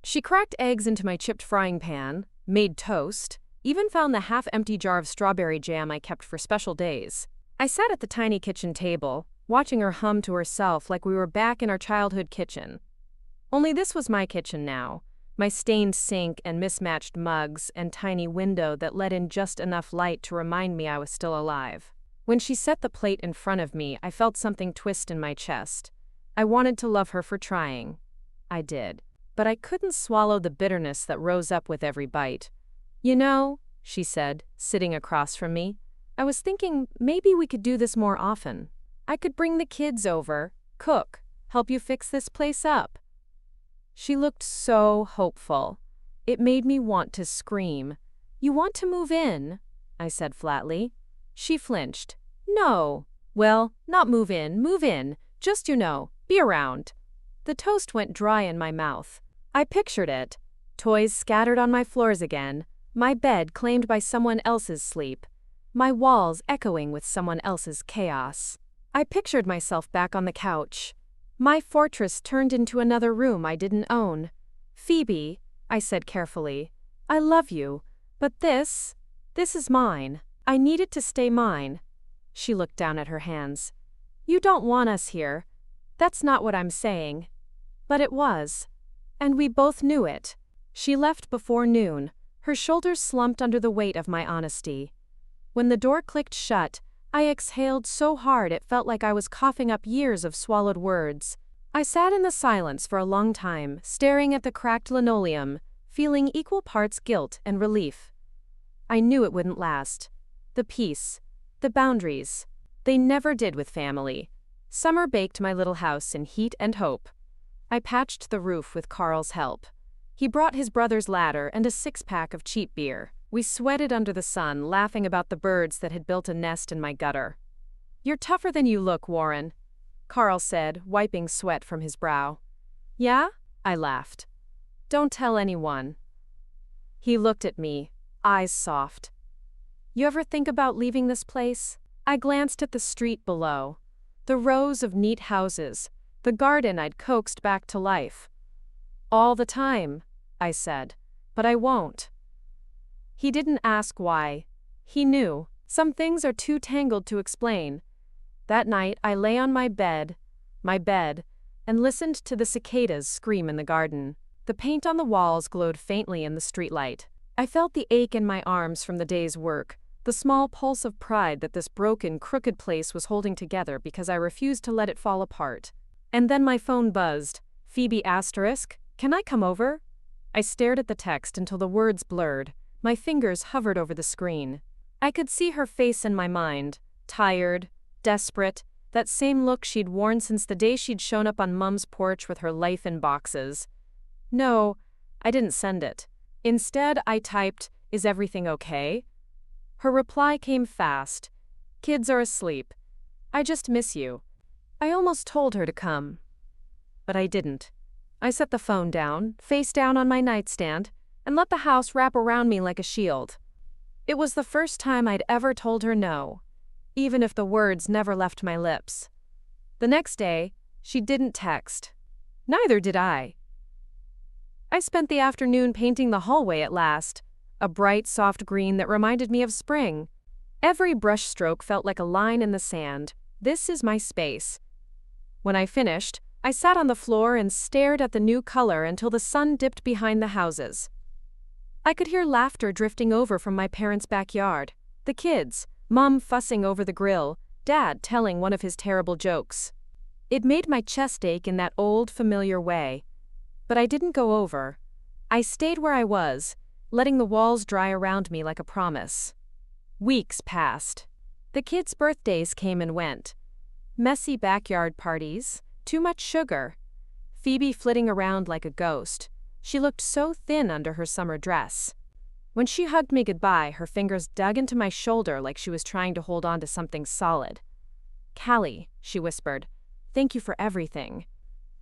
She cracked eggs into my chipped frying pan, made toast, even found the half-empty jar of strawberry jam I kept for special days. I sat at the tiny kitchen table, watching her hum to herself like we were back in our childhood kitchen. Only this was my kitchen now, my stained sink and mismatched mugs and tiny window that let in just enough light to remind me I was still alive. When she set the plate in front of me, I felt something twist in my chest. I wanted to love her for trying. I did. But I couldn't swallow the bitterness that rose up with every bite. You know, she said, sitting across from me, I was thinking maybe we could do this more often. I could bring the kids over, cook, help you fix this place up. She looked so hopeful. It made me want to scream. You want to move in? I said flatly. She flinched. No. Well, not move in, just, be around. The toast went dry in my mouth. I pictured it. Toys scattered on my floors again, my bed claimed by someone else's sleep, my walls echoing with someone else's chaos. I pictured myself back on the couch. My fortress turned into another room I didn't own. Phoebe, I said carefully, I love you, but this is mine. I need it to stay mine. She looked down at her hands. You don't want us here. That's not what I'm saying. But it was. And we both knew it. She left before noon, her shoulders slumped under the weight of my honesty. When the door clicked shut, I exhaled so hard it felt like I was coughing up years of swallowed words. I sat in the silence for a long time, staring at the cracked linoleum, feeling equal parts guilt and relief. I knew it wouldn't last. The peace, the boundaries, they never did with family. Summer baked my little house in heat and hope. I patched the roof with Carl's help. He brought his brother's ladder and a six-pack of cheap beer. We sweated under the sun, laughing about the birds that had built a nest in my gutter. You're tougher than you look, Warren, Carl said, wiping sweat from his brow. Yeah? I laughed. Don't tell anyone. He looked at me, eyes soft. You ever think about leaving this place? I glanced at the street below. The rows of neat houses, the garden I'd coaxed back to life. All the time, I said, but I won't. He didn't ask why. He knew. Some things are too tangled to explain. That night I lay on my bed, and listened to the cicadas scream in the garden. The paint on the walls glowed faintly in the streetlight. I felt the ache in my arms from the day's work, the small pulse of pride that this broken, crooked place was holding together because I refused to let it fall apart. And then my phone buzzed. Phoebe asterisk, can I come over? I stared at the text until the words blurred. My fingers hovered over the screen. I could see her face in my mind, tired, desperate, that same look she'd worn since the day she'd shown up on Mum's porch with her life in boxes. No, I didn't send it. Instead, I typed, "Is everything okay?" Her reply came fast. "Kids are asleep. I just miss you." I almost told her to come. But I didn't. I set the phone down, face down on my nightstand, and let the house wrap around me like a shield. It was the first time I'd ever told her no, even if the words never left my lips. The next day, she didn't text. Neither did I. I spent the afternoon painting the hallway at last, a bright, soft green that reminded me of spring. Every brushstroke felt like a line in the sand. This is my space. When I finished, I sat on the floor and stared at the new color until the sun dipped behind the houses. I could hear laughter drifting over from my parents' backyard. The kids, Mom fussing over the grill, Dad telling one of his terrible jokes. It made my chest ache in that old, familiar way. But I didn't go over. I stayed where I was, letting the walls dry around me like a promise. Weeks passed. The kids' birthdays came and went. Messy backyard parties, too much sugar. Phoebe flitting around like a ghost. She looked so thin under her summer dress. When she hugged me goodbye, her fingers dug into my shoulder like she was trying to hold on to something solid. "Callie," she whispered, "thank you for everything."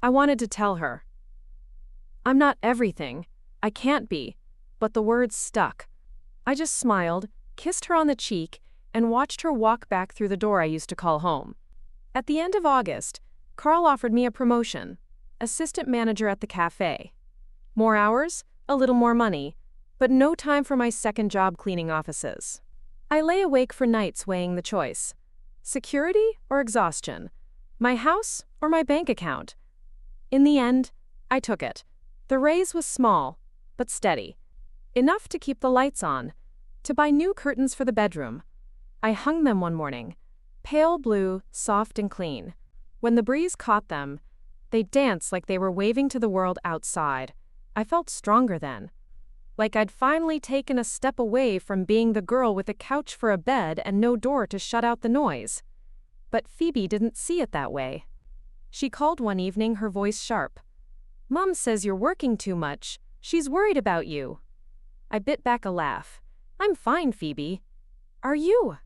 I wanted to tell her. I'm not everything. I can't be. But the words stuck. I just smiled, kissed her on the cheek, and watched her walk back through the door I used to call home. At the end of August, Carl offered me a promotion, assistant manager at the cafe. More hours, a little more money, but no time for my second job cleaning offices. I lay awake for nights weighing the choice. Security or exhaustion? My house or my bank account? In the end, I took it. The raise was small, but steady. Enough to keep the lights on, to buy new curtains for the bedroom. I hung them one morning, pale blue, soft and clean. When the breeze caught them, they danced like they were waving to the world outside. I felt stronger then. Like I'd finally taken a step away from being the girl with a couch for a bed and no door to shut out the noise. But Phoebe didn't see it that way. She called one evening, her voice sharp. "Mom says you're working too much. She's worried about you." I bit back a laugh. "I'm fine, Phoebe." "Are you?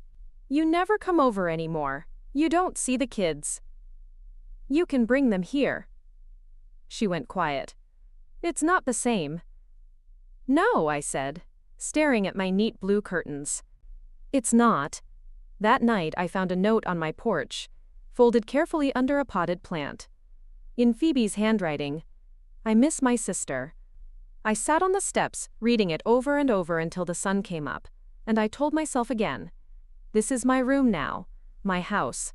You never come over anymore. You don't see the kids." "You can bring them here." She went quiet. "It's not the same." "No," I said, staring at my neat blue curtains. "It's not." That night I found a note on my porch, folded carefully under a potted plant. In Phoebe's handwriting, "I miss my sister." I sat on the steps, reading it over and over until the sun came up, and I told myself again, this is my room now, my house,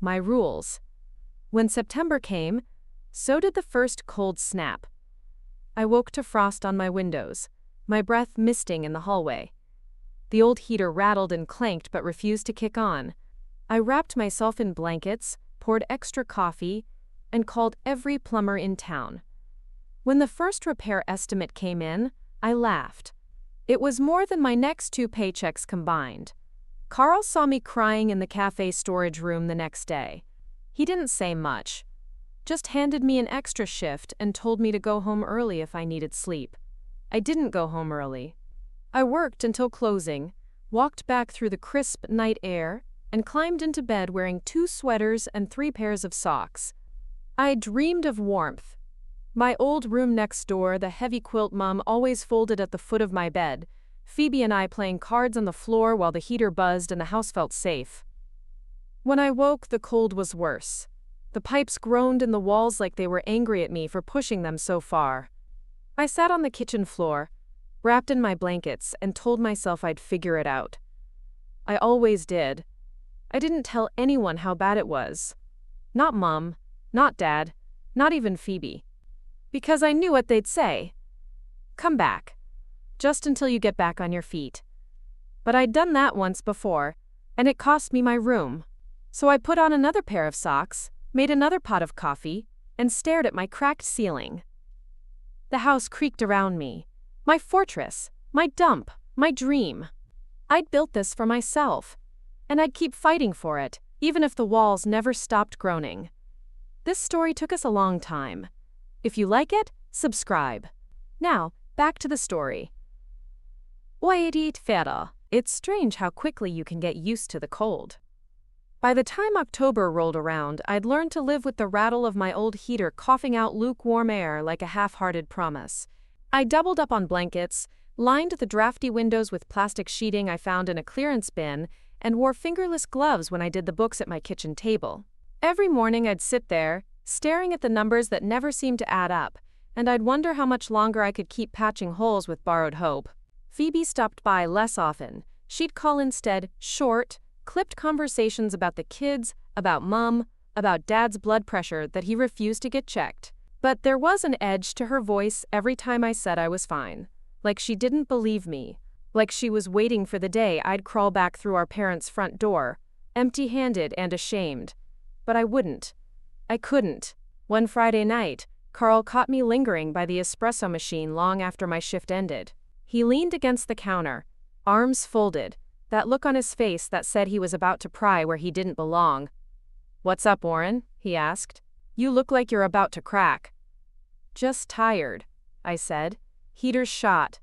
my rules. When September came, so did the first cold snap. I woke to frost on my windows, my breath misting in the hallway. The old heater rattled and clanked but refused to kick on. I wrapped myself in blankets, poured extra coffee, and called every plumber in town. When the first repair estimate came in, I laughed. It was more than my next 2 paychecks combined. Carl saw me crying in the cafe storage room the next day. He didn't say much, just handed me an extra shift and told me to go home early if I needed sleep. I didn't go home early. I worked until closing, walked back through the crisp night air, and climbed into bed wearing 2 sweaters and 3 pairs of socks. I dreamed of warmth. My old room next door, the heavy quilt Mom always folded at the foot of my bed, Phoebe and I playing cards on the floor while the heater buzzed and the house felt safe. When I woke, the cold was worse. The pipes groaned in the walls like they were angry at me for pushing them so far. I sat on the kitchen floor, wrapped in my blankets, and told myself I'd figure it out. I always did. I didn't tell anyone how bad it was. Not Mom, not Dad, not even Phoebe. Because I knew what they'd say. "Come back. Just until you get back on your feet." But I'd done that once before, and it cost me my room. So I put on another pair of socks, made another pot of coffee, and stared at my cracked ceiling. The house creaked around me. My fortress, my dump, my dream. I'd built this for myself, and I'd keep fighting for it, even if the walls never stopped groaning. This story took us a long time. If you like it, subscribe. Now, back to the story. It's strange how quickly you can get used to the cold. By the time October rolled around, I'd learned to live with the rattle of my old heater coughing out lukewarm air like a half-hearted promise. I doubled up on blankets, lined the drafty windows with plastic sheeting I found in a clearance bin, and wore fingerless gloves when I did the books at my kitchen table. Every morning I'd sit there, staring at the numbers that never seemed to add up, and I'd wonder how much longer I could keep patching holes with borrowed hope. Phoebe stopped by less often. She'd call instead short, clipped conversations about the kids, about Mom, about Dad's blood pressure that he refused to get checked. But there was an edge to her voice every time I said I was fine. Like she didn't believe me. Like she was waiting for the day I'd crawl back through our parents' front door, empty-handed and ashamed. But I wouldn't. I couldn't. One Friday night, Carl caught me lingering by the espresso machine long after my shift ended. He leaned against the counter, arms folded, that look on his face that said he was about to pry where he didn't belong. "What's up, Warren?" he asked. "You look like you're about to crack." "Just tired," I said. "Heater's shot."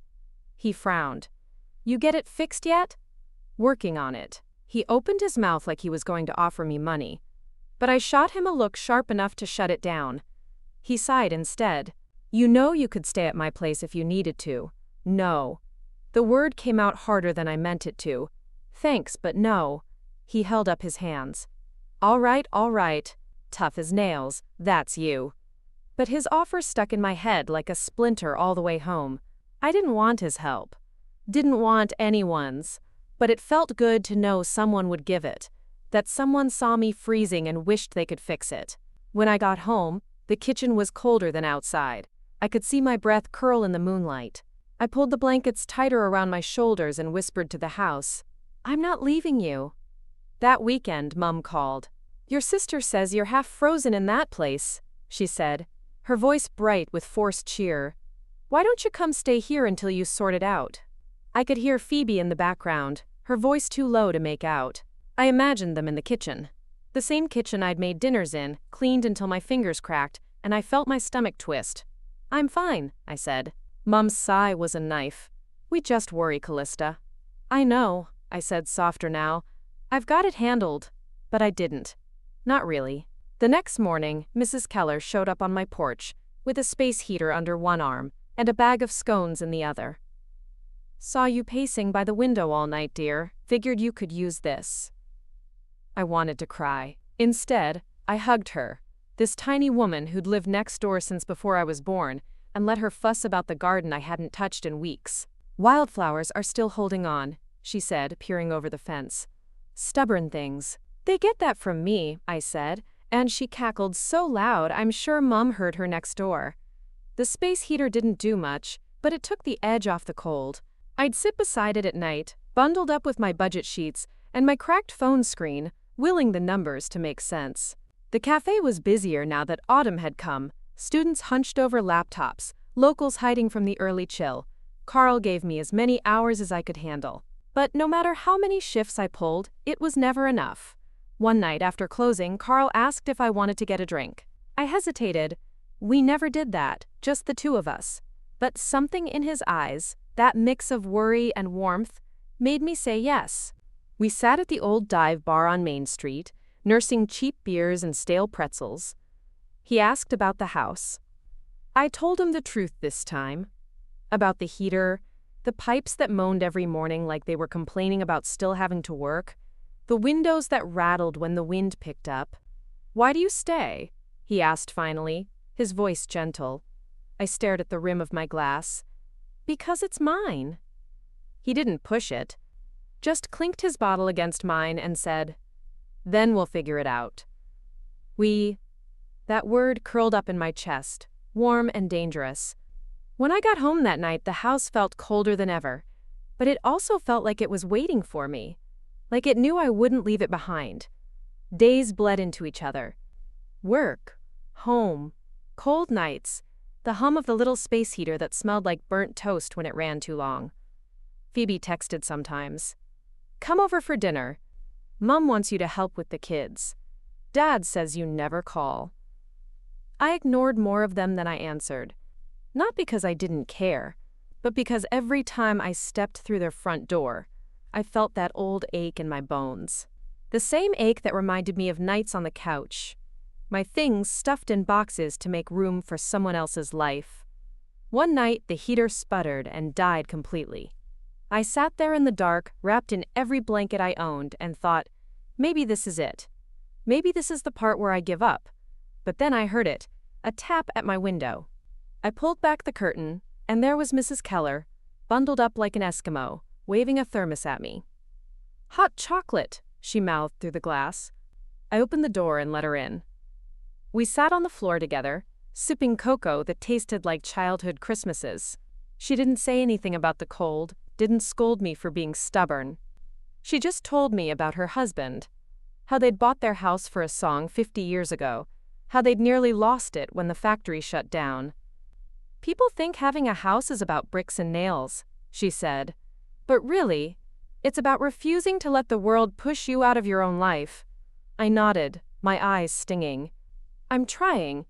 He frowned. "You get it fixed yet?" "Working on it." He opened his mouth like he was going to offer me money. But I shot him a look sharp enough to shut it down. He sighed instead. "You know you could stay at my place if you needed to." "No." The word came out harder than I meant it to. "Thanks, but no." He held up his hands. All right. Tough as nails, that's you." But his offer stuck in my head like a splinter all the way home. I didn't want his help. Didn't want anyone's. But it felt good to know someone would give it. That someone saw me freezing and wished they could fix it. When I got home, the kitchen was colder than outside. I could see my breath curl in the moonlight. I pulled the blankets tighter around my shoulders and whispered to the house, "I'm not leaving you." That weekend, Mom called. "Your sister says you're half frozen in that place," she said, her voice bright with forced cheer. "Why don't you come stay here until you sort it out?" I could hear Phoebe in the background, her voice too low to make out. I imagined them in the kitchen. The same kitchen I'd made dinners in, cleaned until my fingers cracked, and I felt my stomach twist. "I'm fine," I said. Mom's sigh was a knife. "We just worry, Callista." "I know," I said softer now. "I've got it handled." But I didn't. Not really. The next morning, Mrs. Keller showed up on my porch, with a space heater under one arm and a bag of scones in the other. "Saw you pacing by the window all night, dear. Figured you could use this." I wanted to cry. Instead, I hugged her, this tiny woman who'd lived next door since before I was born, and let her fuss about the garden I hadn't touched in weeks. "Wildflowers are still holding on," she said, peering over the fence. "Stubborn things." "They get that from me," I said, and she cackled so loud I'm sure Mom heard her next door. The space heater didn't do much, but it took the edge off the cold. I'd sit beside it at night, bundled up with my budget sheets and my cracked phone screen, willing the numbers to make sense. The cafe was busier now that autumn had come, students hunched over laptops, locals hiding from the early chill. Carl gave me as many hours as I could handle. But no matter how many shifts I pulled, it was never enough. One night after closing, Carl asked if I wanted to get a drink. I hesitated. We never did that, just the two of us. But something in his eyes, that mix of worry and warmth, made me say yes. We sat at the old dive bar on Main Street, nursing cheap beers and stale pretzels. He asked about the house. I told him the truth this time. About the heater, the pipes that moaned every morning like they were complaining about still having to work, the windows that rattled when the wind picked up. "Why do you stay?" he asked finally, his voice gentle. I stared at the rim of my glass. "Because it's mine." He didn't push it, just clinked his bottle against mine and said, "Then we'll figure it out." That word curled up in my chest, warm and dangerous. When I got home that night, the house felt colder than ever, but it also felt like it was waiting for me, like it knew I wouldn't leave it behind. Days bled into each other. Work, home, cold nights, the hum of the little space heater that smelled like burnt toast when it ran too long. Phoebe texted sometimes. "Come over for dinner. Mom wants you to help with the kids. Dad says you never call." I ignored more of them than I answered. Not because I didn't care, but because every time I stepped through their front door, I felt that old ache in my bones. The same ache that reminded me of nights on the couch, my things stuffed in boxes to make room for someone else's life. One night, the heater sputtered and died completely. I sat there in the dark, wrapped in every blanket I owned, and thought, maybe this is it. Maybe this is the part where I give up. But then I heard it, a tap at my window. I pulled back the curtain, and there was Mrs. Keller, bundled up like an Eskimo, waving a thermos at me. "Hot chocolate," she mouthed through the glass. I opened the door and let her in. We sat on the floor together, sipping cocoa that tasted like childhood Christmases. She didn't say anything about the cold, didn't scold me for being stubborn. She just told me about her husband, how they'd bought their house for a song 50 years ago, how they'd nearly lost it when the factory shut down. "People think having a house is about bricks and nails," she said. "But really, it's about refusing to let the world push you out of your own life." I nodded, my eyes stinging. "I'm trying."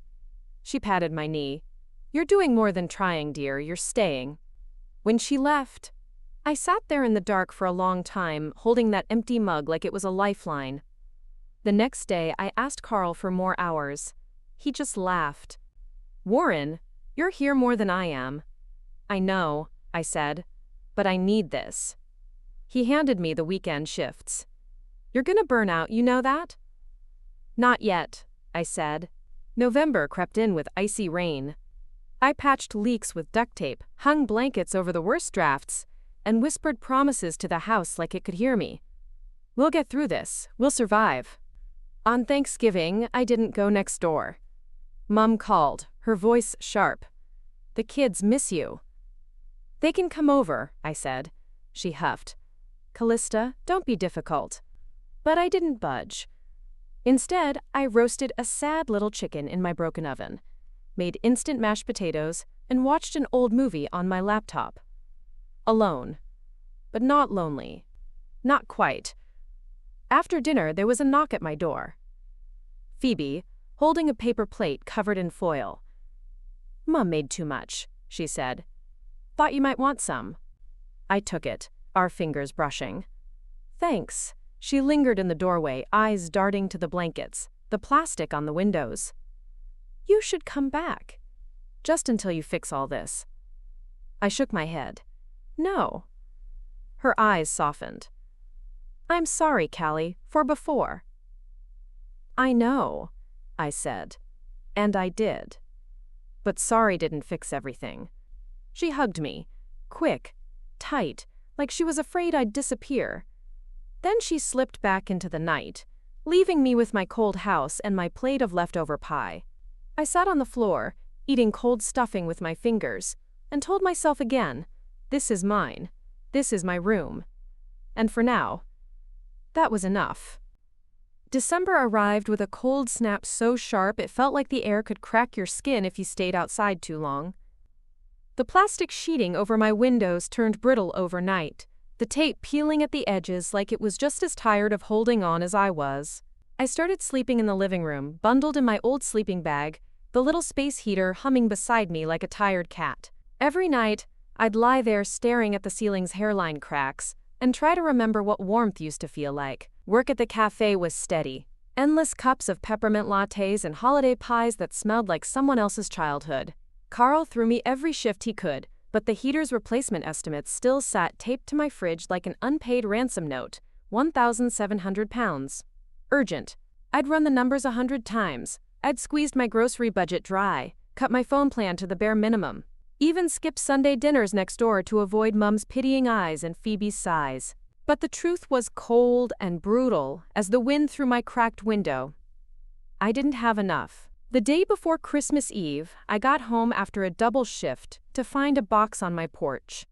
She patted my knee. "You're doing more than trying, dear, you're staying." When she left, I sat there in the dark for a long time, holding that empty mug like it was a lifeline. The next day, I asked Carl for more hours. He just laughed. "Warren, you're here more than I am." "I know," I said, "but I need this." He handed me the weekend shifts. "You're gonna burn out, you know that?" "Not yet," I said. November crept in with icy rain. I patched leaks with duct tape, hung blankets over the worst drafts, and whispered promises to the house like it could hear me. "We'll get through this. We'll survive." On Thanksgiving, I didn't go next door. Mom called, her voice sharp. "The kids miss you." "They can come over," I said. She huffed. "Callista, don't be difficult." But I didn't budge. Instead, I roasted a sad little chicken in my broken oven, made instant mashed potatoes, and watched an old movie on my laptop. Alone. But not lonely. Not quite. After dinner, there was a knock at my door. Phoebe, holding a paper plate covered in foil. "Mom made too much," she said. "Thought you might want some." I took it, our fingers brushing. "Thanks." She lingered in the doorway, eyes darting to the blankets, the plastic on the windows. "You should come back. Just until you fix all this." I shook my head. "No." Her eyes softened. "I'm sorry, Callie, for before." "I know," I said. And I did. But sorry didn't fix everything. She hugged me, quick, tight, like she was afraid I'd disappear. Then she slipped back into the night, leaving me with my cold house and my plate of leftover pie. I sat on the floor, eating cold stuffing with my fingers, and told myself again, this is mine. This is my room. And for now, that was enough. December arrived with a cold snap so sharp it felt like the air could crack your skin if you stayed outside too long. The plastic sheeting over my windows turned brittle overnight, the tape peeling at the edges like it was just as tired of holding on as I was. I started sleeping in the living room, bundled in my old sleeping bag, the little space heater humming beside me like a tired cat. Every night, I'd lie there staring at the ceiling's hairline cracks and try to remember what warmth used to feel like. Work at the cafe was steady. Endless cups of peppermint lattes and holiday pies that smelled like someone else's childhood. Carl threw me every shift he could, but the heater's replacement estimates still sat taped to my fridge like an unpaid ransom note, £1,700. Urgent. I'd run the numbers 100 times. I'd squeezed my grocery budget dry, cut my phone plan to the bare minimum. Even skipped Sunday dinners next door to avoid Mum's pitying eyes and Phoebe's sighs. But the truth was cold and brutal as the wind through my cracked window. I didn't have enough. The day before Christmas Eve, I got home after a double shift to find a box on my porch.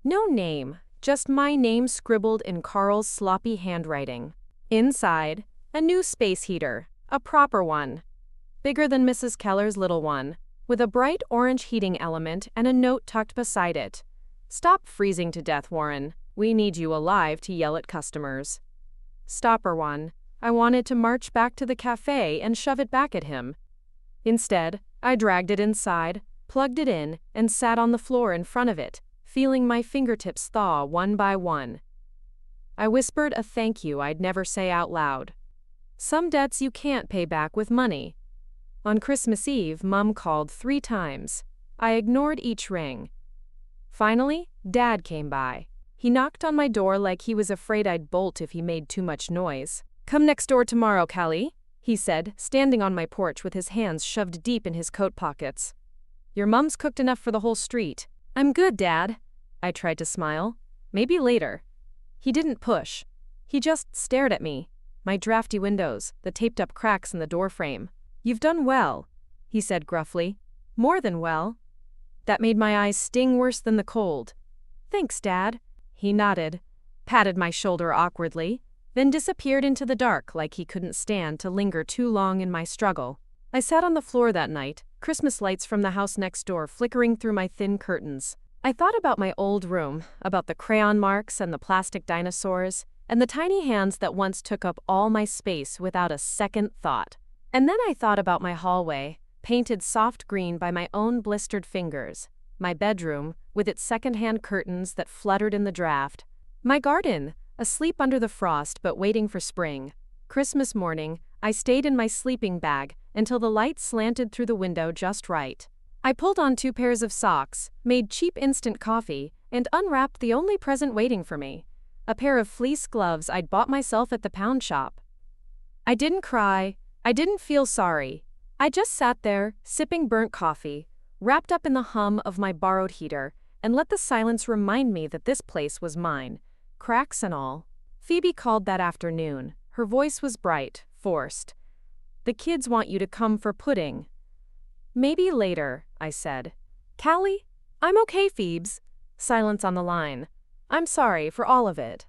No name, just my name scribbled in Carl's sloppy handwriting. Inside, a new space heater, a proper one. Bigger than Mrs. Keller's little one, with a bright orange heating element and a note tucked beside it. "Stop freezing to death, Warren. We need you alive to yell at customers." Stopper one. I wanted to march back to the cafe and shove it back at him. Instead, I dragged it inside, plugged it in, and sat on the floor in front of it, feeling my fingertips thaw one by one. I whispered a thank you I'd never say out loud. Some debts you can't pay back with money. On Christmas Eve, Mum called 3 times. I ignored each ring. Finally, Dad came by. He knocked on my door like he was afraid I'd bolt if he made too much noise. "Come next door tomorrow, Callie," he said, standing on my porch with his hands shoved deep in his coat pockets. "Your mum's cooked enough for the whole street." "I'm good, Dad." I tried to smile. "Maybe later." He didn't push. He just stared at me, my drafty windows, the taped-up cracks in the doorframe. "You've done well," he said gruffly. "More than well." That made my eyes sting worse than the cold. "Thanks, Dad." He nodded, patted my shoulder awkwardly, then disappeared into the dark like he couldn't stand to linger too long in my struggle. I sat on the floor that night, Christmas lights from the house next door flickering through my thin curtains. I thought about my old room, about the crayon marks and the plastic dinosaurs, and the tiny hands that once took up all my space without a second thought. And then I thought about my hallway, painted soft green by my own blistered fingers, my bedroom, with its second-hand curtains that fluttered in the draft, my garden, asleep under the frost but waiting for spring. Christmas morning, I stayed in my sleeping bag until the light slanted through the window just right. I pulled on 2 pairs of socks, made cheap instant coffee, and unwrapped the only present waiting for me, a pair of fleece gloves I'd bought myself at the pound shop. I didn't cry. I didn't feel sorry. I just sat there, sipping burnt coffee, wrapped up in the hum of my borrowed heater, and let the silence remind me that this place was mine, cracks and all. Phoebe called that afternoon. Her voice was bright, forced. "The kids want you to come for pudding." "Maybe later," I said. "Callie?" "I'm okay, Phoebes." Silence on the line. "I'm sorry for all of it."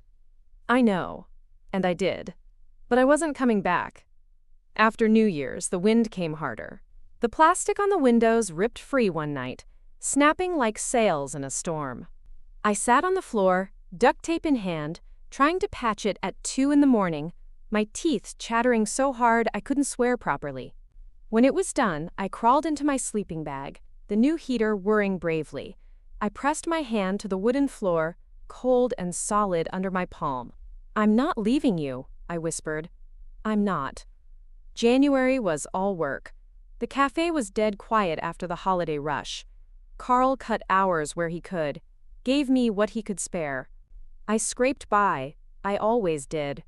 I know. And I did. But I wasn't coming back. After New Year's, the wind came harder. The plastic on the windows ripped free one night, snapping like sails in a storm. I sat on the floor, duct tape in hand, trying to patch it at 2 in the morning, my teeth chattering so hard I couldn't swear properly. When it was done, I crawled into my sleeping bag, the new heater whirring bravely. I pressed my hand to the wooden floor, cold and solid under my palm. "I'm not leaving you," I whispered. "I'm not." January was all work. The cafe was dead quiet after the holiday rush. Carl cut hours where he could, gave me what he could spare. I scraped by. I always did.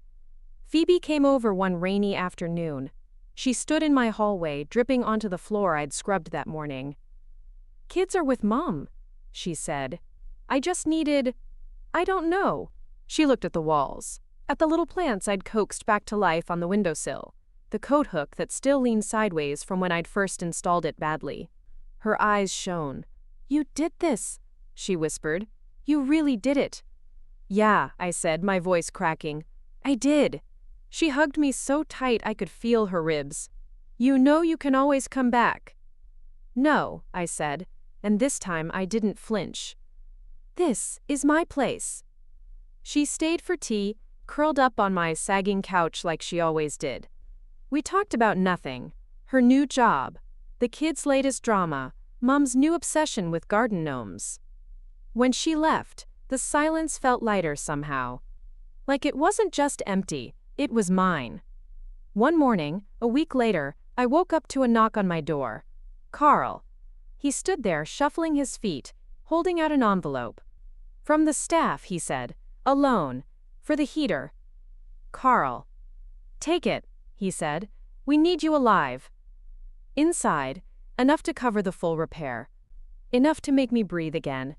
Phoebe came over one rainy afternoon. She stood in my hallway, dripping onto the floor I'd scrubbed that morning. "Kids are with Mom," she said. "I just needed... I don't know." She looked at the walls, at the little plants I'd coaxed back to life on the windowsill, the coat hook that still leaned sideways from when I'd first installed it badly. Her eyes shone. "You did this," she whispered. "You really did it." "Yeah," I said, my voice cracking. "I did." She hugged me so tight I could feel her ribs. "You know you can always come back." "No," I said, and this time I didn't flinch. "This is my place." She stayed for tea, curled up on my sagging couch like she always did. We talked about nothing. Her new job, the kids' latest drama, Mom's new obsession with garden gnomes. When she left, the silence felt lighter somehow. Like it wasn't just empty, it was mine. One morning, a week later, I woke up to a knock on my door. Carl. He stood there shuffling his feet, holding out an envelope. "From the staff," he said. "A loan. For the heater." "Carl." "Take it," he said. "We need you alive." Inside, enough to cover the full repair. Enough to make me breathe again.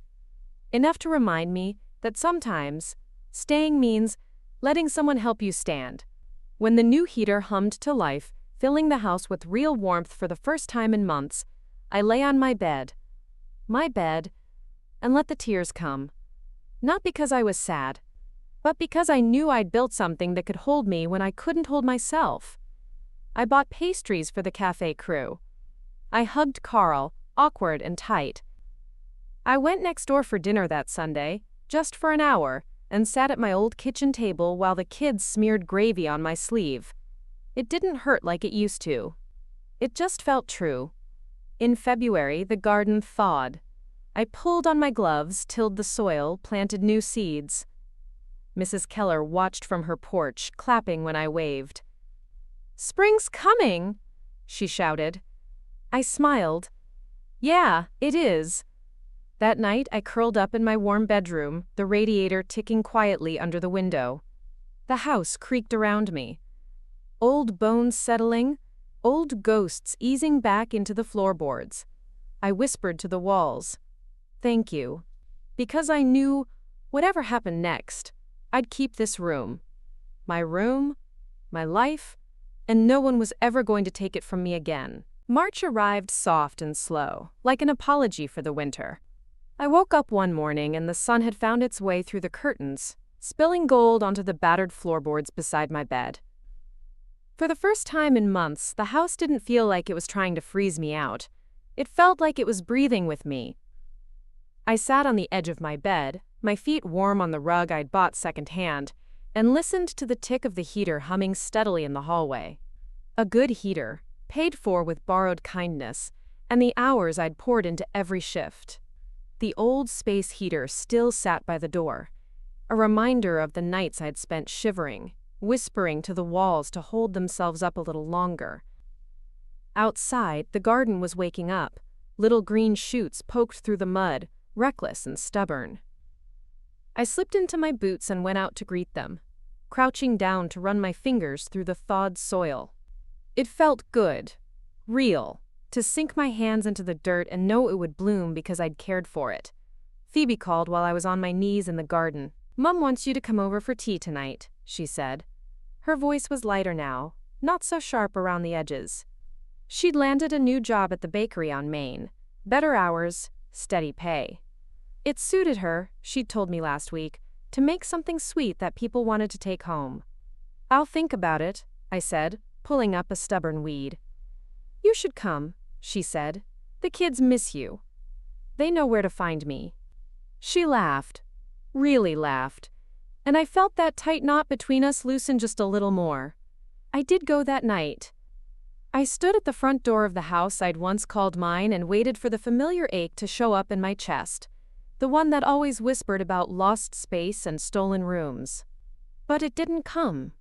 Enough to remind me that sometimes, staying means letting someone help you stand. When the new heater hummed to life, filling the house with real warmth for the first time in months, I lay on my bed, and let the tears come. Not because I was sad, but because I knew I'd built something that could hold me when I couldn't hold myself. I bought pastries for the cafe crew. I hugged Carl, awkward and tight. I went next door for dinner that Sunday, just for an hour, and sat at my old kitchen table while the kids smeared gravy on my sleeve. It didn't hurt like it used to. It just felt true. In February, the garden thawed. I pulled on my gloves, tilled the soil, planted new seeds. Mrs. Keller watched from her porch, clapping when I waved. "Spring's coming!" she shouted. I smiled. Yeah, it is. That night, I curled up in my warm bedroom, the radiator ticking quietly under the window. The house creaked around me. Old bones settling, old ghosts easing back into the floorboards. I whispered to the walls, "Thank you." Because I knew, whatever happened next, I'd keep this room. My life, and no one was ever going to take it from me again. March arrived soft and slow, like an apology for the winter. I woke up one morning and the sun had found its way through the curtains, spilling gold onto the battered floorboards beside my bed. For the first time in months, the house didn't feel like it was trying to freeze me out. It felt like it was breathing with me. I sat on the edge of my bed, my feet warm on the rug I'd bought secondhand, and listened to the tick of the heater humming steadily in the hallway. A good heater, paid for with borrowed kindness, and the hours I'd poured into every shift. The old space heater still sat by the door, a reminder of the nights I'd spent shivering, whispering to the walls to hold themselves up a little longer. Outside, the garden was waking up. Little green shoots poked through the mud, reckless and stubborn. I slipped into my boots and went out to greet them, crouching down to run my fingers through the thawed soil. It felt good, real, to sink my hands into the dirt and know it would bloom because I'd cared for it. Phoebe called while I was on my knees in the garden. "Mom wants you to come over for tea tonight," she said. Her voice was lighter now, not so sharp around the edges. She'd landed a new job at the bakery on Main. Better hours, steady pay. It suited her, she'd told me last week, to make something sweet that people wanted to take home. "I'll think about it," I said, pulling up a stubborn weed. "You should come," she said. "The kids miss you. They know where to find me." She laughed, really laughed, and I felt that tight knot between us loosen just a little more. I did go that night. I stood at the front door of the house I'd once called mine and waited for the familiar ache to show up in my chest, the one that always whispered about lost space and stolen rooms. But it didn't come.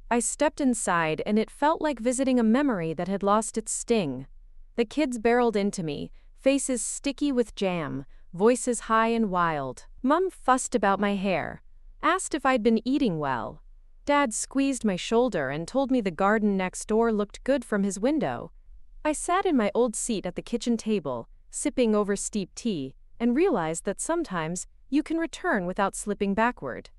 I stepped inside and it felt like visiting a memory that had lost its sting. The kids barreled into me, faces sticky with jam, voices high and wild. Mom fussed about my hair, asked if I'd been eating well. Dad squeezed my shoulder and told me the garden next door looked good from his window. I sat in my old seat at the kitchen table, sipping over steep tea, and realized that sometimes you can return without slipping backward.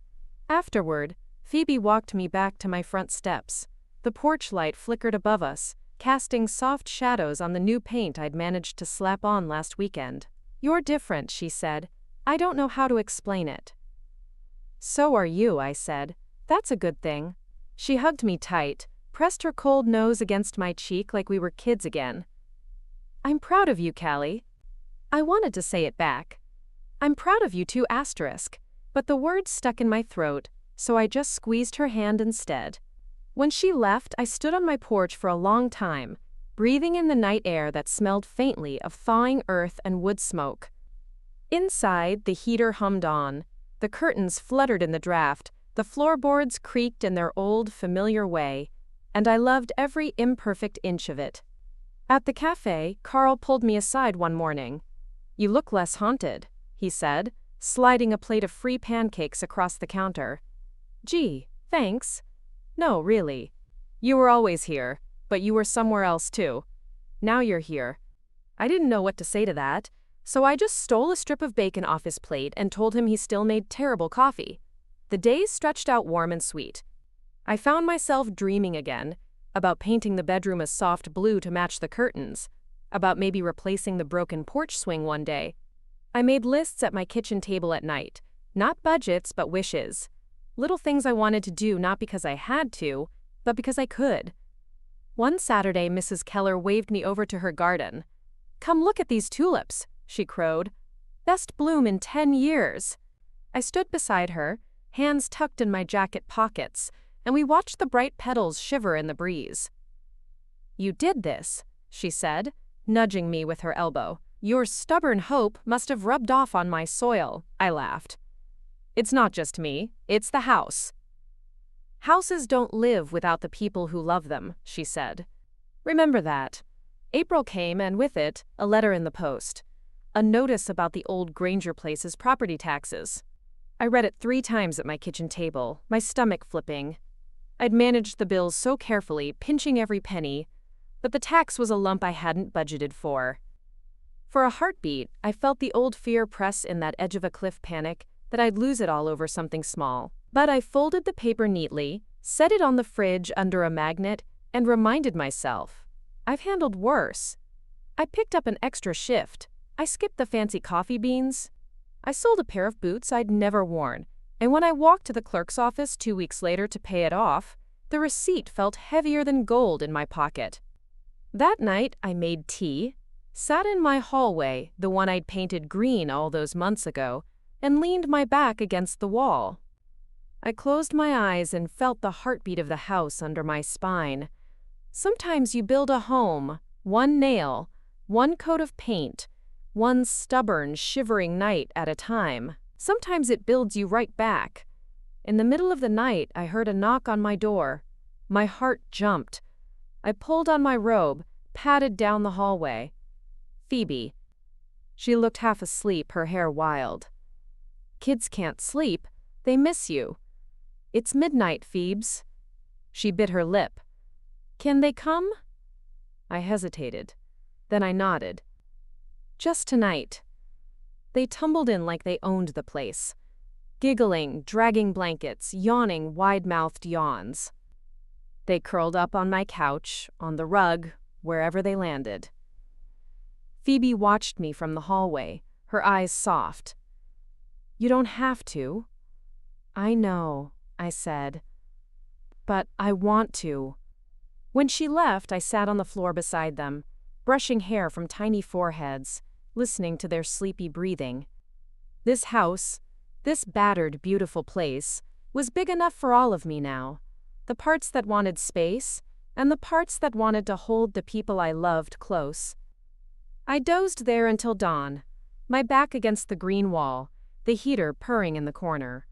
Afterward, Phoebe walked me back to my front steps. The porch light flickered above us, casting soft shadows on the new paint I'd managed to slap on last weekend. "You're different," she said. "I don't know how to explain it." "So are you," I said. "That's a good thing." She hugged me tight, pressed her cold nose against my cheek like we were kids again. "I'm proud of you, Callie." I wanted to say it back. "I'm proud of you too," but the words stuck in my throat, so I just squeezed her hand instead. When she left, I stood on my porch for a long time, breathing in the night air that smelled faintly of thawing earth and wood smoke. Inside, the heater hummed on. The curtains fluttered in the draft, the floorboards creaked in their old, familiar way, and I loved every imperfect inch of it. At the cafe, Carl pulled me aside one morning. "You look less haunted," he said, sliding a plate of free pancakes across the counter. "Gee, thanks." "No, really. You were always here, but you were somewhere else too. Now you're here." I didn't know what to say to that, so I just stole a strip of bacon off his plate and told him he still made terrible coffee. The days stretched out warm and sweet. I found myself dreaming again, about painting the bedroom a soft blue to match the curtains, about maybe replacing the broken porch swing one day. I made lists at my kitchen table at night, not budgets but wishes. Little things I wanted to do not because I had to, but because I could. One Saturday, Mrs. Keller waved me over to her garden. "Come look at these tulips," she crowed. "Best bloom in 10 years. I stood beside her, hands tucked in my jacket pockets, and we watched the bright petals shiver in the breeze. "You did this," she said, nudging me with her elbow. "Your stubborn hope must have rubbed off on my soil," I laughed. "It's not just me, it's the house." "Houses don't live without the people who love them," she said. "Remember that." April came, and with it, a letter in the post. A notice about the old Granger place's property taxes. I read it 3 times at my kitchen table, my stomach flipping. I'd managed the bills so carefully, pinching every penny, but the tax was a lump I hadn't budgeted for. For a heartbeat, I felt the old fear press in that edge-of-a-cliff panic that I'd lose it all over something small. But I folded the paper neatly, set it on the fridge under a magnet, and reminded myself, I've handled worse. I picked up an extra shift. I skipped the fancy coffee beans. I sold a pair of boots I'd never worn, and when I walked to the clerk's office 2 weeks later to pay it off, the receipt felt heavier than gold in my pocket. That night, I made tea, sat in my hallway, the one I'd painted green all those months ago, and leaned my back against the wall. I closed my eyes and felt the heartbeat of the house under my spine. Sometimes you build a home, one nail, one coat of paint, one stubborn, shivering night at a time. Sometimes it builds you right back. In the middle of the night, I heard a knock on my door. My heart jumped. I pulled on my robe, padded down the hallway. Phoebe. She looked half asleep, her hair wild. Kids can't sleep. They miss you. It's midnight, Phoebes. She bit her lip. Can they come? I hesitated. Then I nodded. Just tonight. They tumbled in like they owned the place. Giggling, dragging blankets, yawning wide-mouthed yawns. They curled up on my couch, on the rug, wherever they landed. Phoebe watched me from the hallway, her eyes soft. You don't have to. I know, I said. But I want to. When she left, I sat on the floor beside them, brushing hair from tiny foreheads, listening to their sleepy breathing. This house, this battered, beautiful place, was big enough for all of me now. The parts that wanted space, and the parts that wanted to hold the people I loved close. I dozed there until dawn, my back against the green wall, the heater purring in the corner.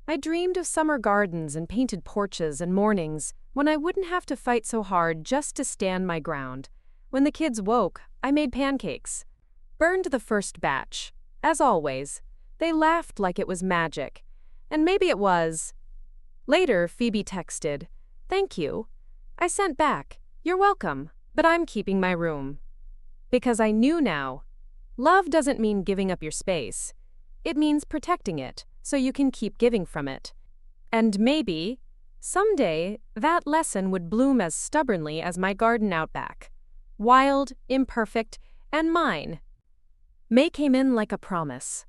I dreamed of summer gardens and painted porches and mornings when I wouldn't have to fight so hard just to stand my ground. When the kids woke, I made pancakes. Burned the first batch. As always, they laughed like it was magic. And maybe it was. Later, Phoebe texted, "Thank you." I sent back, "You're welcome, but I'm keeping my room." Because I knew now, love doesn't mean giving up your space. It means protecting it so you can keep giving from it. And maybe, someday, that lesson would bloom as stubbornly as my garden out back. Wild, imperfect, and mine. May came in like a promise.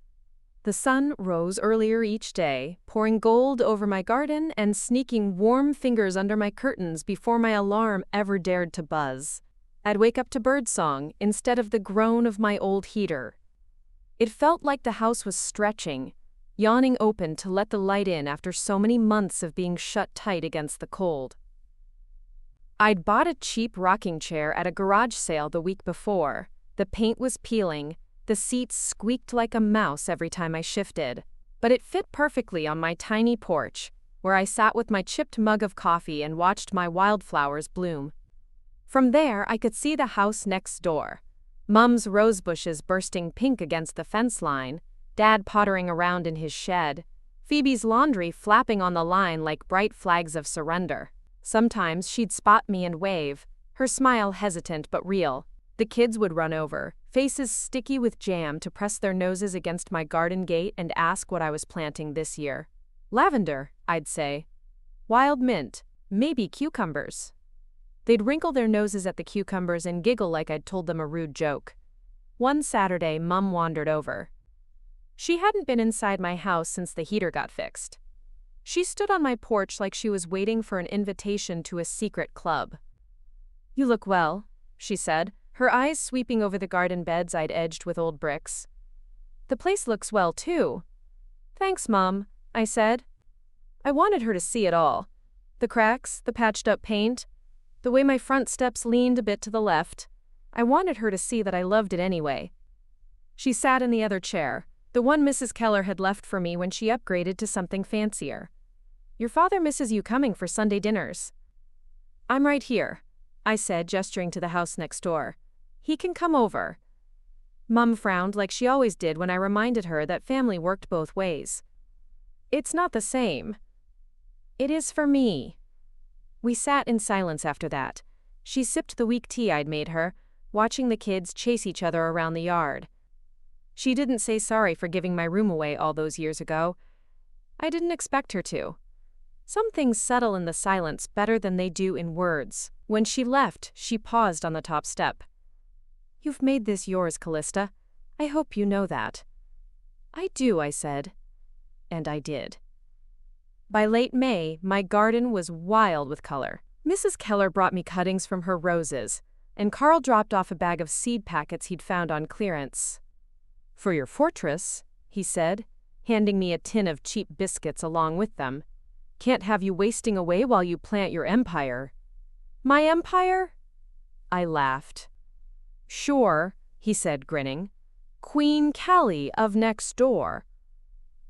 The sun rose earlier each day, pouring gold over my garden and sneaking warm fingers under my curtains before my alarm ever dared to buzz. I'd wake up to birdsong instead of the groan of my old heater. It felt like the house was stretching, yawning open to let the light in after so many months of being shut tight against the cold. I'd bought a cheap rocking chair at a garage sale the week before. The paint was peeling, the seats squeaked like a mouse every time I shifted, but it fit perfectly on my tiny porch, where I sat with my chipped mug of coffee and watched my wildflowers bloom. From there, I could see the house next door. Mum's rose bushes bursting pink against the fence line, Dad pottering around in his shed, Phoebe's laundry flapping on the line like bright flags of surrender. Sometimes she'd spot me and wave, her smile hesitant but real. The kids would run over, faces sticky with jam, to press their noses against my garden gate and ask what I was planting this year. Lavender, I'd say. Wild mint, maybe cucumbers. They'd wrinkle their noses at the cucumbers and giggle like I'd told them a rude joke. One Saturday, Mum wandered over. She hadn't been inside my house since the heater got fixed. She stood on my porch like she was waiting for an invitation to a secret club. "You look well," she said, her eyes sweeping over the garden beds I'd edged with old bricks. "The place looks well, too." "Thanks, Mum," I said. I wanted her to see it all. The cracks, the patched-up paint, the way my front steps leaned a bit to the left. I wanted her to see that I loved it anyway. She sat in the other chair, the one Mrs. Keller had left for me when she upgraded to something fancier. "Your father misses you coming for Sunday dinners." "I'm right here." I said, gesturing to the house next door. He can come over. Mum frowned like she always did when I reminded her that family worked both ways. It's not the same. It is for me. We sat in silence after that. She sipped the weak tea I'd made her, watching the kids chase each other around the yard. She didn't say sorry for giving my room away all those years ago. I didn't expect her to. Some things settle in the silence better than they do in words. When she left, she paused on the top step. You've made this yours, Callista. I hope you know that. I do, I said. And I did. By late May, my garden was wild with color. Mrs. Keller brought me cuttings from her roses, and Carl dropped off a bag of seed packets he'd found on clearance. For your fortress, he said, handing me a tin of cheap biscuits along with them. Can't have you wasting away while you plant your empire. My empire? I laughed. Sure, he said, grinning. Queen Callie of next door.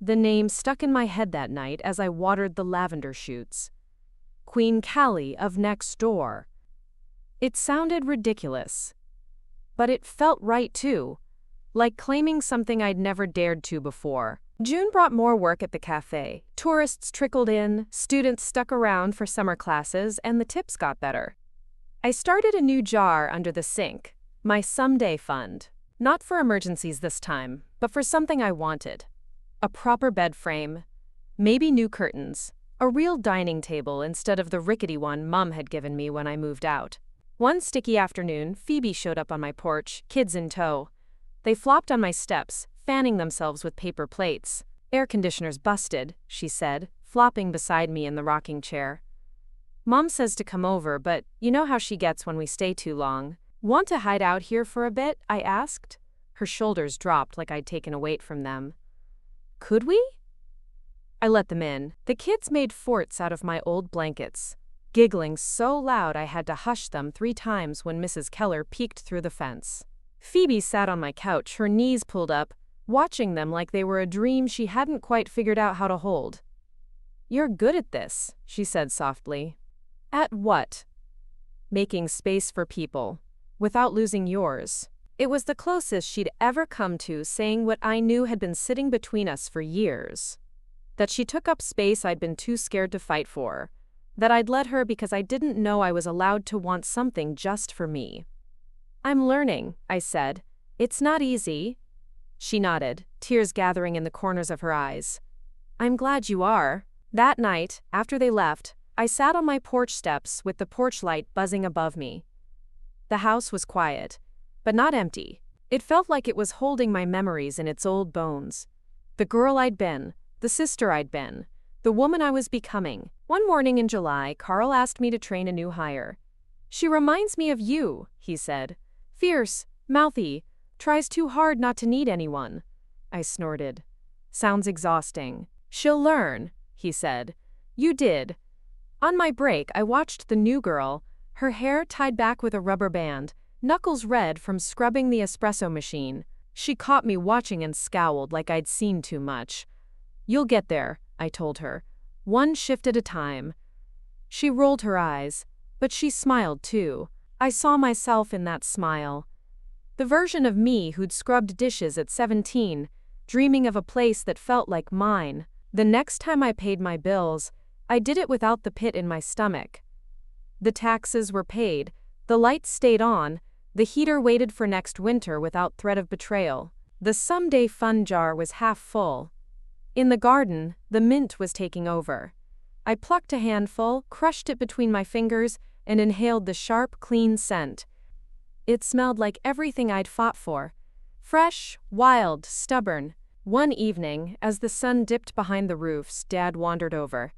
The name stuck in my head that night as I watered the lavender shoots. Queen Callie of next door. It sounded ridiculous. But it felt right too, like claiming something I'd never dared to before. June brought more work at the cafe. Tourists trickled in, students stuck around for summer classes, and the tips got better. I started a new jar under the sink, my someday fund. Not for emergencies this time, but for something I wanted. A proper bed frame, maybe new curtains, a real dining table instead of the rickety one Mum had given me when I moved out. One sticky afternoon, Phoebe showed up on my porch, kids in tow. They flopped on my steps, fanning themselves with paper plates. Air conditioner's busted, she said, flopping beside me in the rocking chair. Mom says to come over, but you know how she gets when we stay too long. Want to hide out here for a bit? I asked. Her shoulders dropped like I'd taken a weight from them. Could we? I let them in. The kids made forts out of my old blankets, giggling so loud I had to hush them 3 times when Mrs. Keller peeked through the fence. Phoebe sat on my couch, her knees pulled up, watching them like they were a dream she hadn't quite figured out how to hold. You're good at this, she said softly. At what? Making space for people, without losing yours. It was the closest she'd ever come to saying what I knew had been sitting between us for years. That she took up space I'd been too scared to fight for. That I'd let her because I didn't know I was allowed to want something just for me. I'm learning, I said. It's not easy. She nodded, tears gathering in the corners of her eyes. I'm glad you are. That night, after they left, I sat on my porch steps with the porch light buzzing above me. The house was quiet, but not empty. It felt like it was holding my memories in its old bones. The girl I'd been, the sister I'd been, the woman I was becoming. One morning in July, Carl asked me to train a new hire. She reminds me of you, he said. Fierce, mouthy, tries too hard not to need anyone. I snorted. Sounds exhausting. She'll learn, he said. You did. On my break, I watched the new girl, her hair tied back with a rubber band, knuckles red from scrubbing the espresso machine. She caught me watching and scowled like I'd seen too much. You'll get there, I told her. One shift at a time. She rolled her eyes, but she smiled too. I saw myself in that smile. The version of me who'd scrubbed dishes at 17, dreaming of a place that felt like mine. The next time I paid my bills, I did it without the pit in my stomach. The taxes were paid, the lights stayed on, the heater waited for next winter without threat of betrayal. The someday fun jar was half full. In the garden, the mint was taking over. I plucked a handful, crushed it between my fingers, and inhaled the sharp, clean scent. It smelled like everything I'd fought for. Fresh, wild, stubborn. One evening, as the sun dipped behind the roofs, Dad wandered over.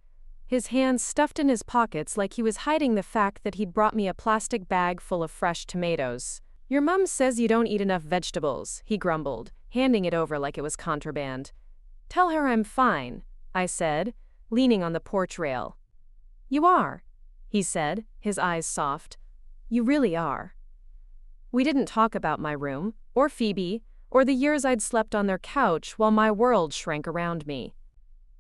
His hands stuffed in his pockets like he was hiding the fact that he'd brought me a plastic bag full of fresh tomatoes. Your mum says you don't eat enough vegetables, he grumbled, handing it over like it was contraband. Tell her I'm fine, I said, leaning on the porch rail. You are, he said, his eyes soft. You really are. We didn't talk about my room, or Phoebe, or the years I'd slept on their couch while my world shrank around me.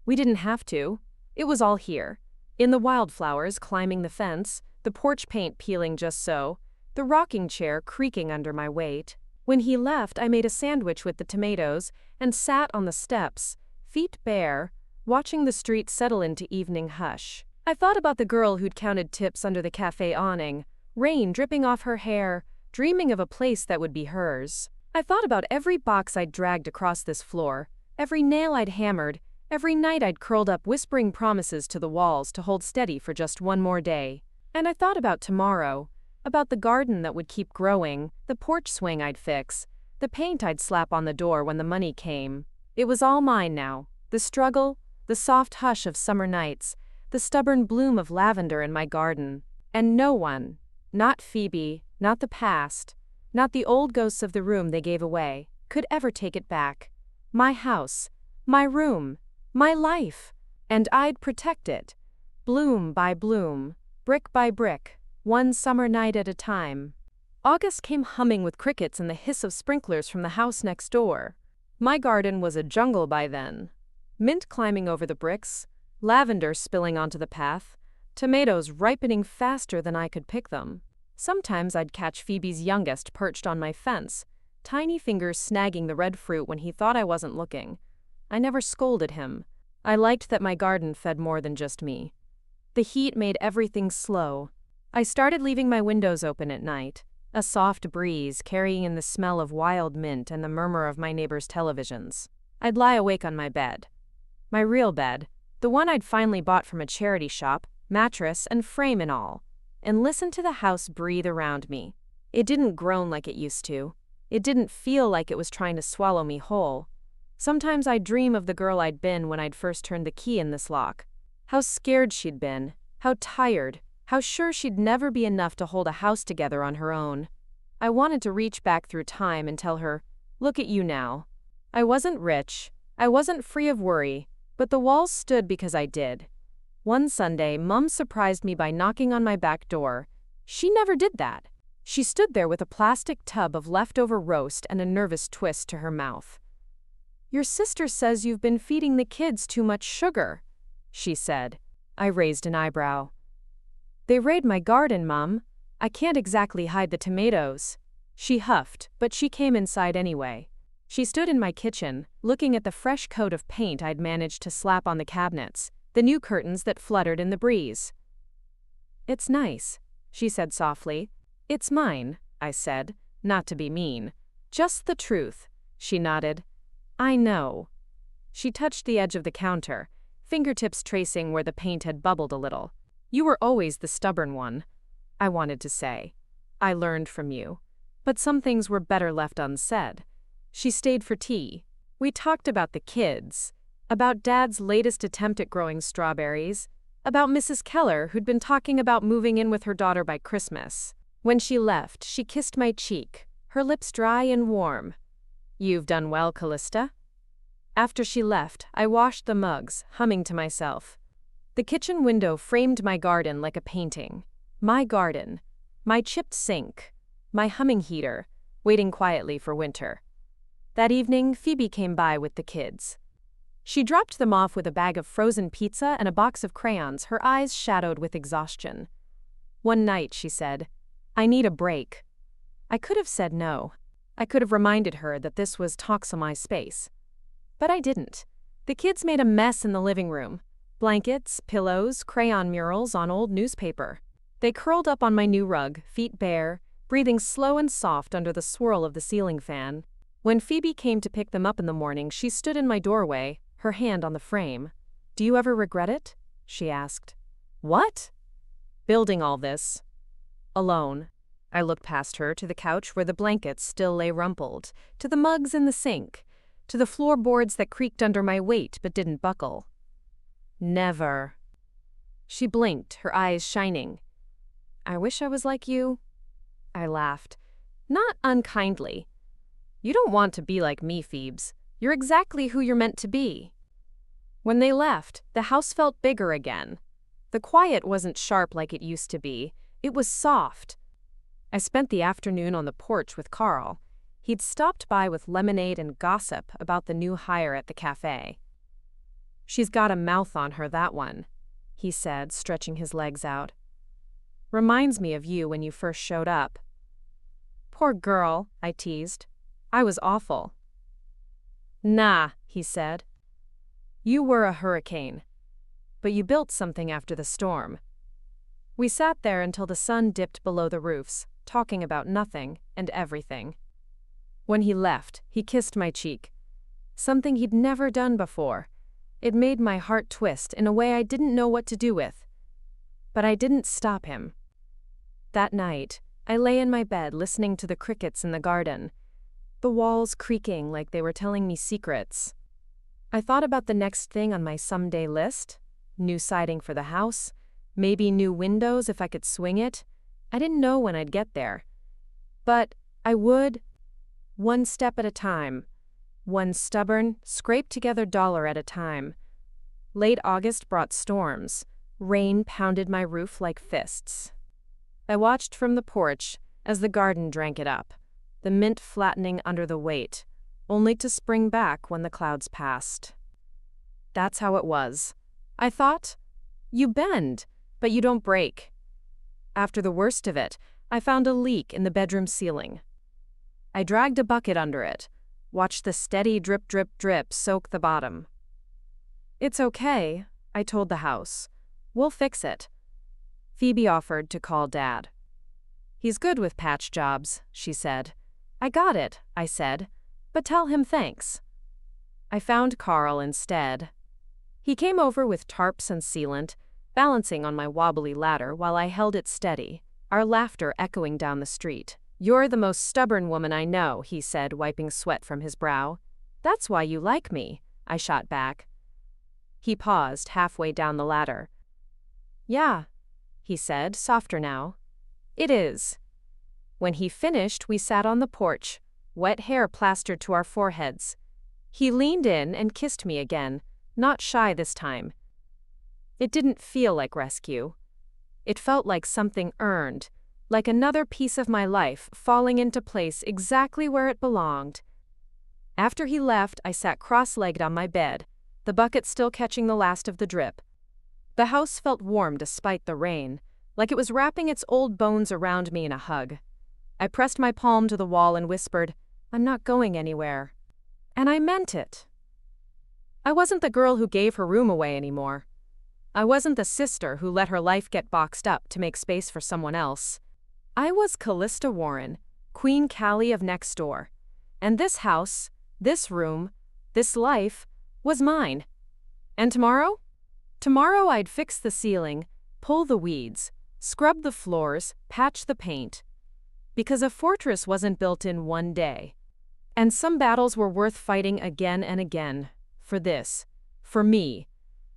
We didn't have to. It was all here. In the wildflowers climbing the fence, the porch paint peeling just so, the rocking chair creaking under my weight. When he left, I made a sandwich with the tomatoes and sat on the steps, feet bare, watching the street settle into evening hush. I thought about the girl who'd counted tips under the cafe awning, rain dripping off her hair, dreaming of a place that would be hers. I thought about every box I'd dragged across this floor, every nail I'd hammered, every night I'd curled up whispering promises to the walls to hold steady for just one more day. And I thought about tomorrow, about the garden that would keep growing, the porch swing I'd fix, the paint I'd slap on the door when the money came. It was all mine now, the struggle, the soft hush of summer nights, the stubborn bloom of lavender in my garden. And no one, not Phoebe, not the past, not the old ghosts of the room they gave away, could ever take it back. My house, my room, my life, and I'd protect it, bloom by bloom, brick by brick, one summer night at a time. August came humming with crickets and the hiss of sprinklers from the house next door. My garden was a jungle by then. Mint climbing over the bricks, lavender spilling onto the path, tomatoes ripening faster than I could pick them. Sometimes I'd catch Phoebe's youngest perched on my fence, tiny fingers snagging the red fruit when he thought I wasn't looking. I never scolded him. I liked that my garden fed more than just me. The heat made everything slow. I started leaving my windows open at night, a soft breeze carrying in the smell of wild mint and the murmur of my neighbors' televisions. I'd lie awake on my bed. My real bed, the one I'd finally bought from a charity shop, mattress and frame and all, and listen to the house breathe around me. It didn't groan like it used to. It didn't feel like it was trying to swallow me whole. Sometimes I'd dream of the girl I'd been when I'd first turned the key in this lock. How scared she'd been, how tired, how sure she'd never be enough to hold a house together on her own. I wanted to reach back through time and tell her, look at you now. I wasn't rich, I wasn't free of worry, but the walls stood because I did. One Sunday, Mum surprised me by knocking on my back door. She never did that. She stood there with a plastic tub of leftover roast and a nervous twist to her mouth. Your sister says you've been feeding the kids too much sugar, she said. I raised an eyebrow. They raid my garden, Mum. I can't exactly hide the tomatoes. She huffed, but she came inside anyway. She stood in my kitchen, looking at the fresh coat of paint I'd managed to slap on the cabinets, the new curtains that fluttered in the breeze. It's nice, she said softly. It's mine, I said, not to be mean. Just the truth, she nodded. I know. She touched the edge of the counter, fingertips tracing where the paint had bubbled a little. You were always the stubborn one, I wanted to say. I learned from you. But some things were better left unsaid. She stayed for tea. We talked about the kids, about Dad's latest attempt at growing strawberries, about Mrs. Keller who'd been talking about moving in with her daughter by Christmas. When she left, she kissed my cheek, her lips dry and warm. You've done well, Callista. After she left, I washed the mugs, humming to myself. The kitchen window framed my garden like a painting. My garden, my chipped sink, my humming heater, waiting quietly for winter. That evening, Phoebe came by with the kids. She dropped them off with a bag of frozen pizza and a box of crayons, her eyes shadowed with exhaustion. One night, she said, I need a break. I could have said no. I could have reminded her that this was Talks on My Space. But I didn't. The kids made a mess in the living room. Blankets, pillows, crayon murals on old newspaper. They curled up on my new rug, feet bare, breathing slow and soft under the swirl of the ceiling fan. When Phoebe came to pick them up in the morning, she stood in my doorway, her hand on the frame. Do you ever regret it? She asked. What? Building all this. Alone. I looked past her to the couch where the blankets still lay rumpled, to the mugs in the sink, to the floorboards that creaked under my weight but didn't buckle. Never. She blinked, her eyes shining. I wish I was like you. I laughed. Not unkindly. You don't want to be like me, Phoebes. You're exactly who you're meant to be. When they left, the house felt bigger again. The quiet wasn't sharp like it used to be. It was soft. I spent the afternoon on the porch with Carl. He'd stopped by with lemonade and gossip about the new hire at the cafe. She's got a mouth on her, that one, he said, stretching his legs out. Reminds me of you when you first showed up." "Poor girl," I teased. "I was awful." "Nah," he said. "You were a hurricane. But you built something after the storm." We sat there until the sun dipped below the roofs, talking about nothing and everything. When he left, he kissed my cheek. Something he'd never done before. It made my heart twist in a way I didn't know what to do with. But I didn't stop him. That night, I lay in my bed listening to the crickets in the garden, the walls creaking like they were telling me secrets. I thought about the next thing on my someday list: new siding for the house, maybe new windows if I could swing it. I didn't know when I'd get there. But I would, one step at a time, one stubborn, scraped-together dollar at a time. Late August brought storms. Rain pounded my roof like fists. I watched from the porch as the garden drank it up, the mint flattening under the weight, only to spring back when the clouds passed. That's how it was. I thought, you bend, but you don't break. After the worst of it, I found a leak in the bedroom ceiling. I dragged a bucket under it, watched the steady drip, drip, drip soak the bottom. "It's okay," I told the house. "We'll fix it." Phoebe offered to call Dad. "He's good with patch jobs," she said. "I got it," I said, "but tell him thanks." I found Carl instead. He came over with tarps and sealant, balancing on my wobbly ladder while I held it steady, our laughter echoing down the street. "You're the most stubborn woman I know," he said, wiping sweat from his brow. "That's why you like me," I shot back. He paused halfway down the ladder. "Yeah," he said, softer now. "It is." When he finished, we sat on the porch, wet hair plastered to our foreheads. He leaned in and kissed me again, not shy this time. It didn't feel like rescue. It felt like something earned, like another piece of my life falling into place exactly where it belonged. After he left, I sat cross-legged on my bed, the bucket still catching the last of the drip. The house felt warm despite the rain, like it was wrapping its old bones around me in a hug. I pressed my palm to the wall and whispered, "I'm not going anywhere." And I meant it. I wasn't the girl who gave her room away anymore. I wasn't the sister who let her life get boxed up to make space for someone else. I was Callista Warren, Queen Callie of next door. And this house, this room, this life, was mine. And tomorrow? Tomorrow I'd fix the ceiling, pull the weeds, scrub the floors, patch the paint. Because a fortress wasn't built in one day. And some battles were worth fighting again and again. For this. For me.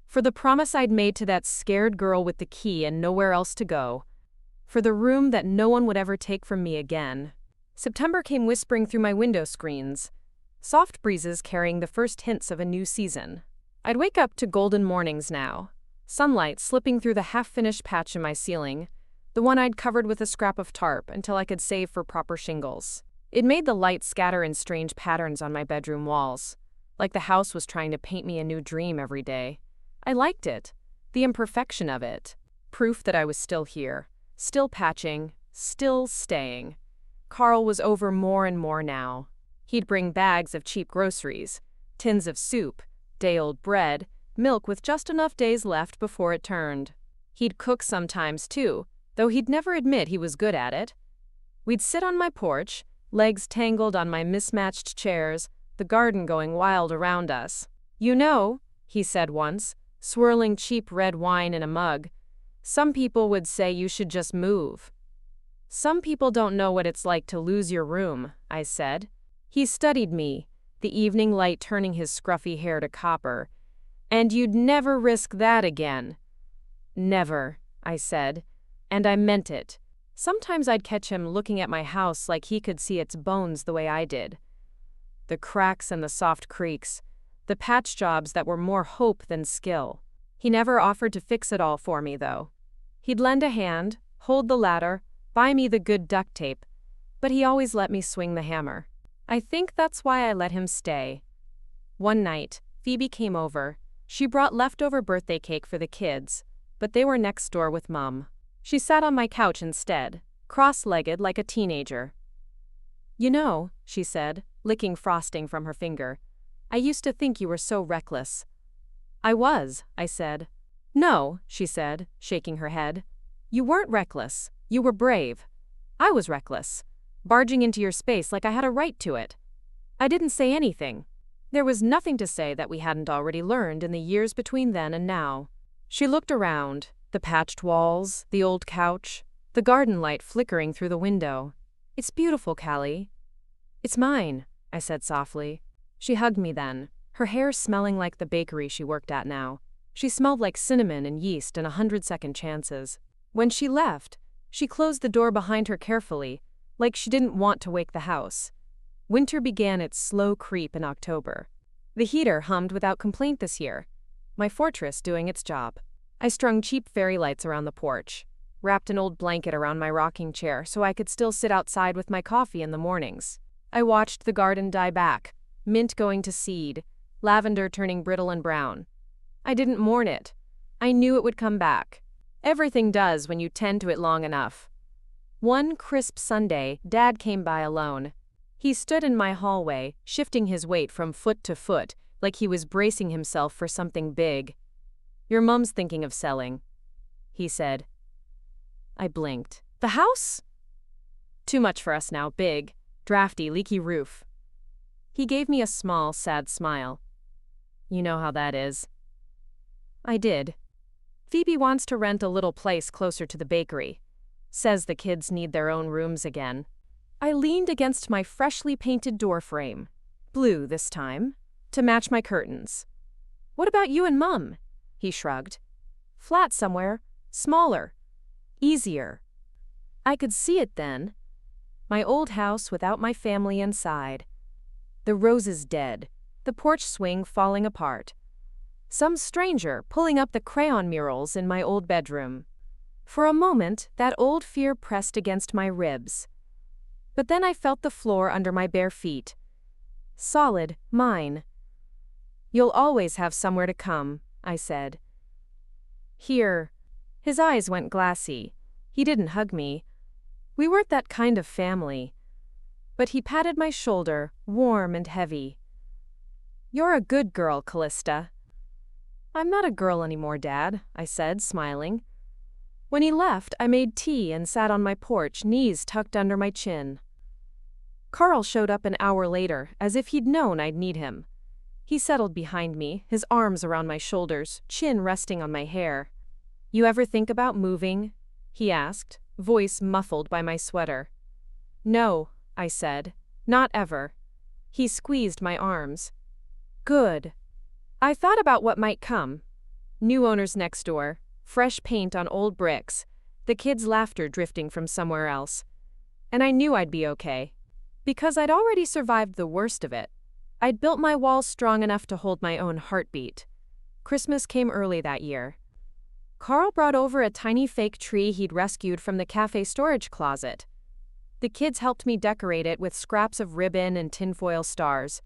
For the promise I'd made to that scared girl with the key and nowhere else to go. For the room that no one would ever take from me again. September came whispering through my window screens. Soft breezes carrying the first hints of a new season. I'd wake up to golden mornings now. Sunlight slipping through the half-finished patch in my ceiling, the one I'd covered with a scrap of tarp until I could save for proper shingles. It made the light scatter in strange patterns on my bedroom walls, like the house was trying to paint me a new dream every day. I liked it, the imperfection of it, proof that I was still here, still patching, still staying. Carl was over more and more now. He'd bring bags of cheap groceries, tins of soup, day-old bread, milk with just enough days left before it turned. He'd cook sometimes too, though he'd never admit he was good at it. We'd sit on my porch, legs tangled on my mismatched chairs, the garden going wild around us. "You know," he said once, swirling cheap red wine in a mug, "some people would say you should just move." "Some people don't know what it's like to lose your room," I said. He studied me, the evening light turning his scruffy hair to copper. "And you'd never risk that again." "Never," I said, and I meant it. Sometimes I'd catch him looking at my house like he could see its bones the way I did. The cracks and the soft creaks, the patch jobs that were more hope than skill. He never offered to fix it all for me, though. He'd lend a hand, hold the ladder, buy me the good duct tape, but he always let me swing the hammer. I think that's why I let him stay. One night, Phoebe came over. She brought leftover birthday cake for the kids, but they were next door with Mum. She sat on my couch instead, cross-legged like a teenager. "You know," she said, licking frosting from her finger, "I used to think you were so reckless." "I was," I said. "No," she said, shaking her head. "You weren't reckless. You were brave. I was reckless, barging into your space like I had a right to it. I didn't say anything. There was nothing to say that we hadn't already learned in the years between then and now." She looked around, the patched walls, the old couch, the garden light flickering through the window. "It's beautiful, Callie." "It's mine," I said softly. She hugged me then, her hair smelling like the bakery she worked at now. She smelled like cinnamon and yeast and 100-second chances. When she left, she closed the door behind her carefully, like she didn't want to wake the house. Winter began its slow creep in October. The heater hummed without complaint this year, my fortress doing its job. I strung cheap fairy lights around the porch, wrapped an old blanket around my rocking chair so I could still sit outside with my coffee in the mornings. I watched the garden die back, mint going to seed, lavender turning brittle and brown. I didn't mourn it. I knew it would come back. Everything does when you tend to it long enough. One crisp Sunday, Dad came by alone. He stood in my hallway, shifting his weight from foot to foot, like he was bracing himself for something big. "Your mum's thinking of selling," he said. I blinked. "The house?" "Too much for us now, big, drafty, leaky roof." He gave me a small, sad smile. "You know how that is." I did. "Phoebe wants to rent a little place closer to the bakery. Says the kids need their own rooms again." I leaned against my freshly painted door frame, blue this time, to match my curtains. "What about you and Mum?" He shrugged. "Flat somewhere, smaller, easier." I could see it then. My old house without my family inside. The roses dead, the porch swing falling apart. Some stranger pulling up the crayon murals in my old bedroom. For a moment, that old fear pressed against my ribs. But then I felt the floor under my bare feet. Solid, mine. "You'll always have somewhere to come," I said. "Here." His eyes went glassy. He didn't hug me. We weren't that kind of family. But he patted my shoulder, warm and heavy. "You're a good girl, Callista." "I'm not a girl anymore, Dad," I said, smiling. When he left, I made tea and sat on my porch, knees tucked under my chin. Carl showed up an hour later, as if he'd known I'd need him. He settled behind me, his arms around my shoulders, chin resting on my hair. "You ever think about moving?" he asked, voice muffled by my sweater. "No," I said, "not ever." He squeezed my arms. "Good." I thought about what might come. New owners next door, fresh paint on old bricks, the kids' laughter drifting from somewhere else. And I knew I'd be okay. Because I'd already survived the worst of it. I'd built my walls strong enough to hold my own heartbeat. Christmas came early that year. Carl brought over a tiny fake tree he'd rescued from the cafe storage closet. The kids helped me decorate it with scraps of ribbon and tinfoil stars.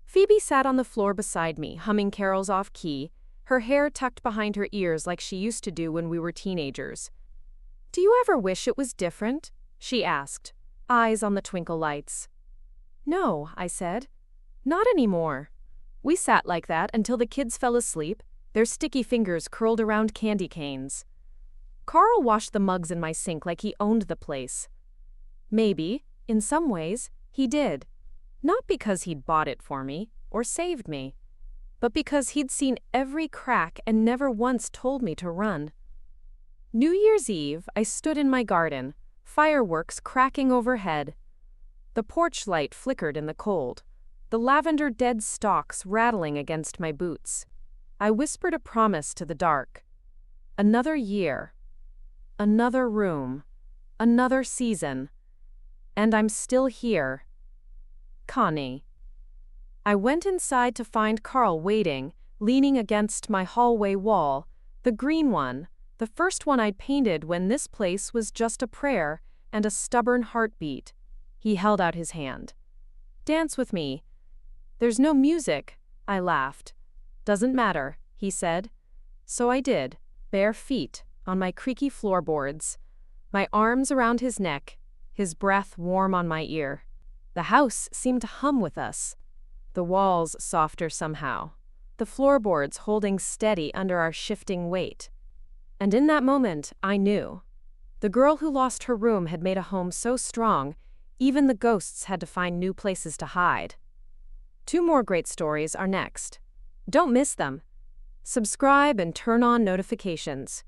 Phoebe sat on the floor beside me, humming carols off key, her hair tucked behind her ears like she used to do when we were teenagers. "Do you ever wish it was different?" she asked, eyes on the twinkle lights. "No," I said. "Not anymore." We sat like that until the kids fell asleep, their sticky fingers curled around candy canes. Carl washed the mugs in my sink like he owned the place. Maybe, in some ways, he did. Not because he'd bought it for me, or saved me, but because he'd seen every crack and never once told me to run. New Year's Eve, I stood in my garden, fireworks cracking overhead. The porch light flickered in the cold, the lavender dead stalks rattling against my boots. I whispered a promise to the dark. Another year. Another room. Another season. And I'm still here. Connie. I went inside to find Carl waiting, leaning against my hallway wall, the green one, the first one I'd painted when this place was just a prayer and a stubborn heartbeat. He held out his hand. "Dance with me." "There's no music," I laughed. "Doesn't matter," he said. So I did, bare feet, on my creaky floorboards, my arms around his neck, his breath warm on my ear. The house seemed to hum with us, the walls softer somehow, the floorboards holding steady under our shifting weight. And in that moment, I knew. The girl who lost her room had made a home so strong, even the ghosts had to find new places to hide. 2 more great stories are next. Don't miss them. Subscribe and turn on notifications.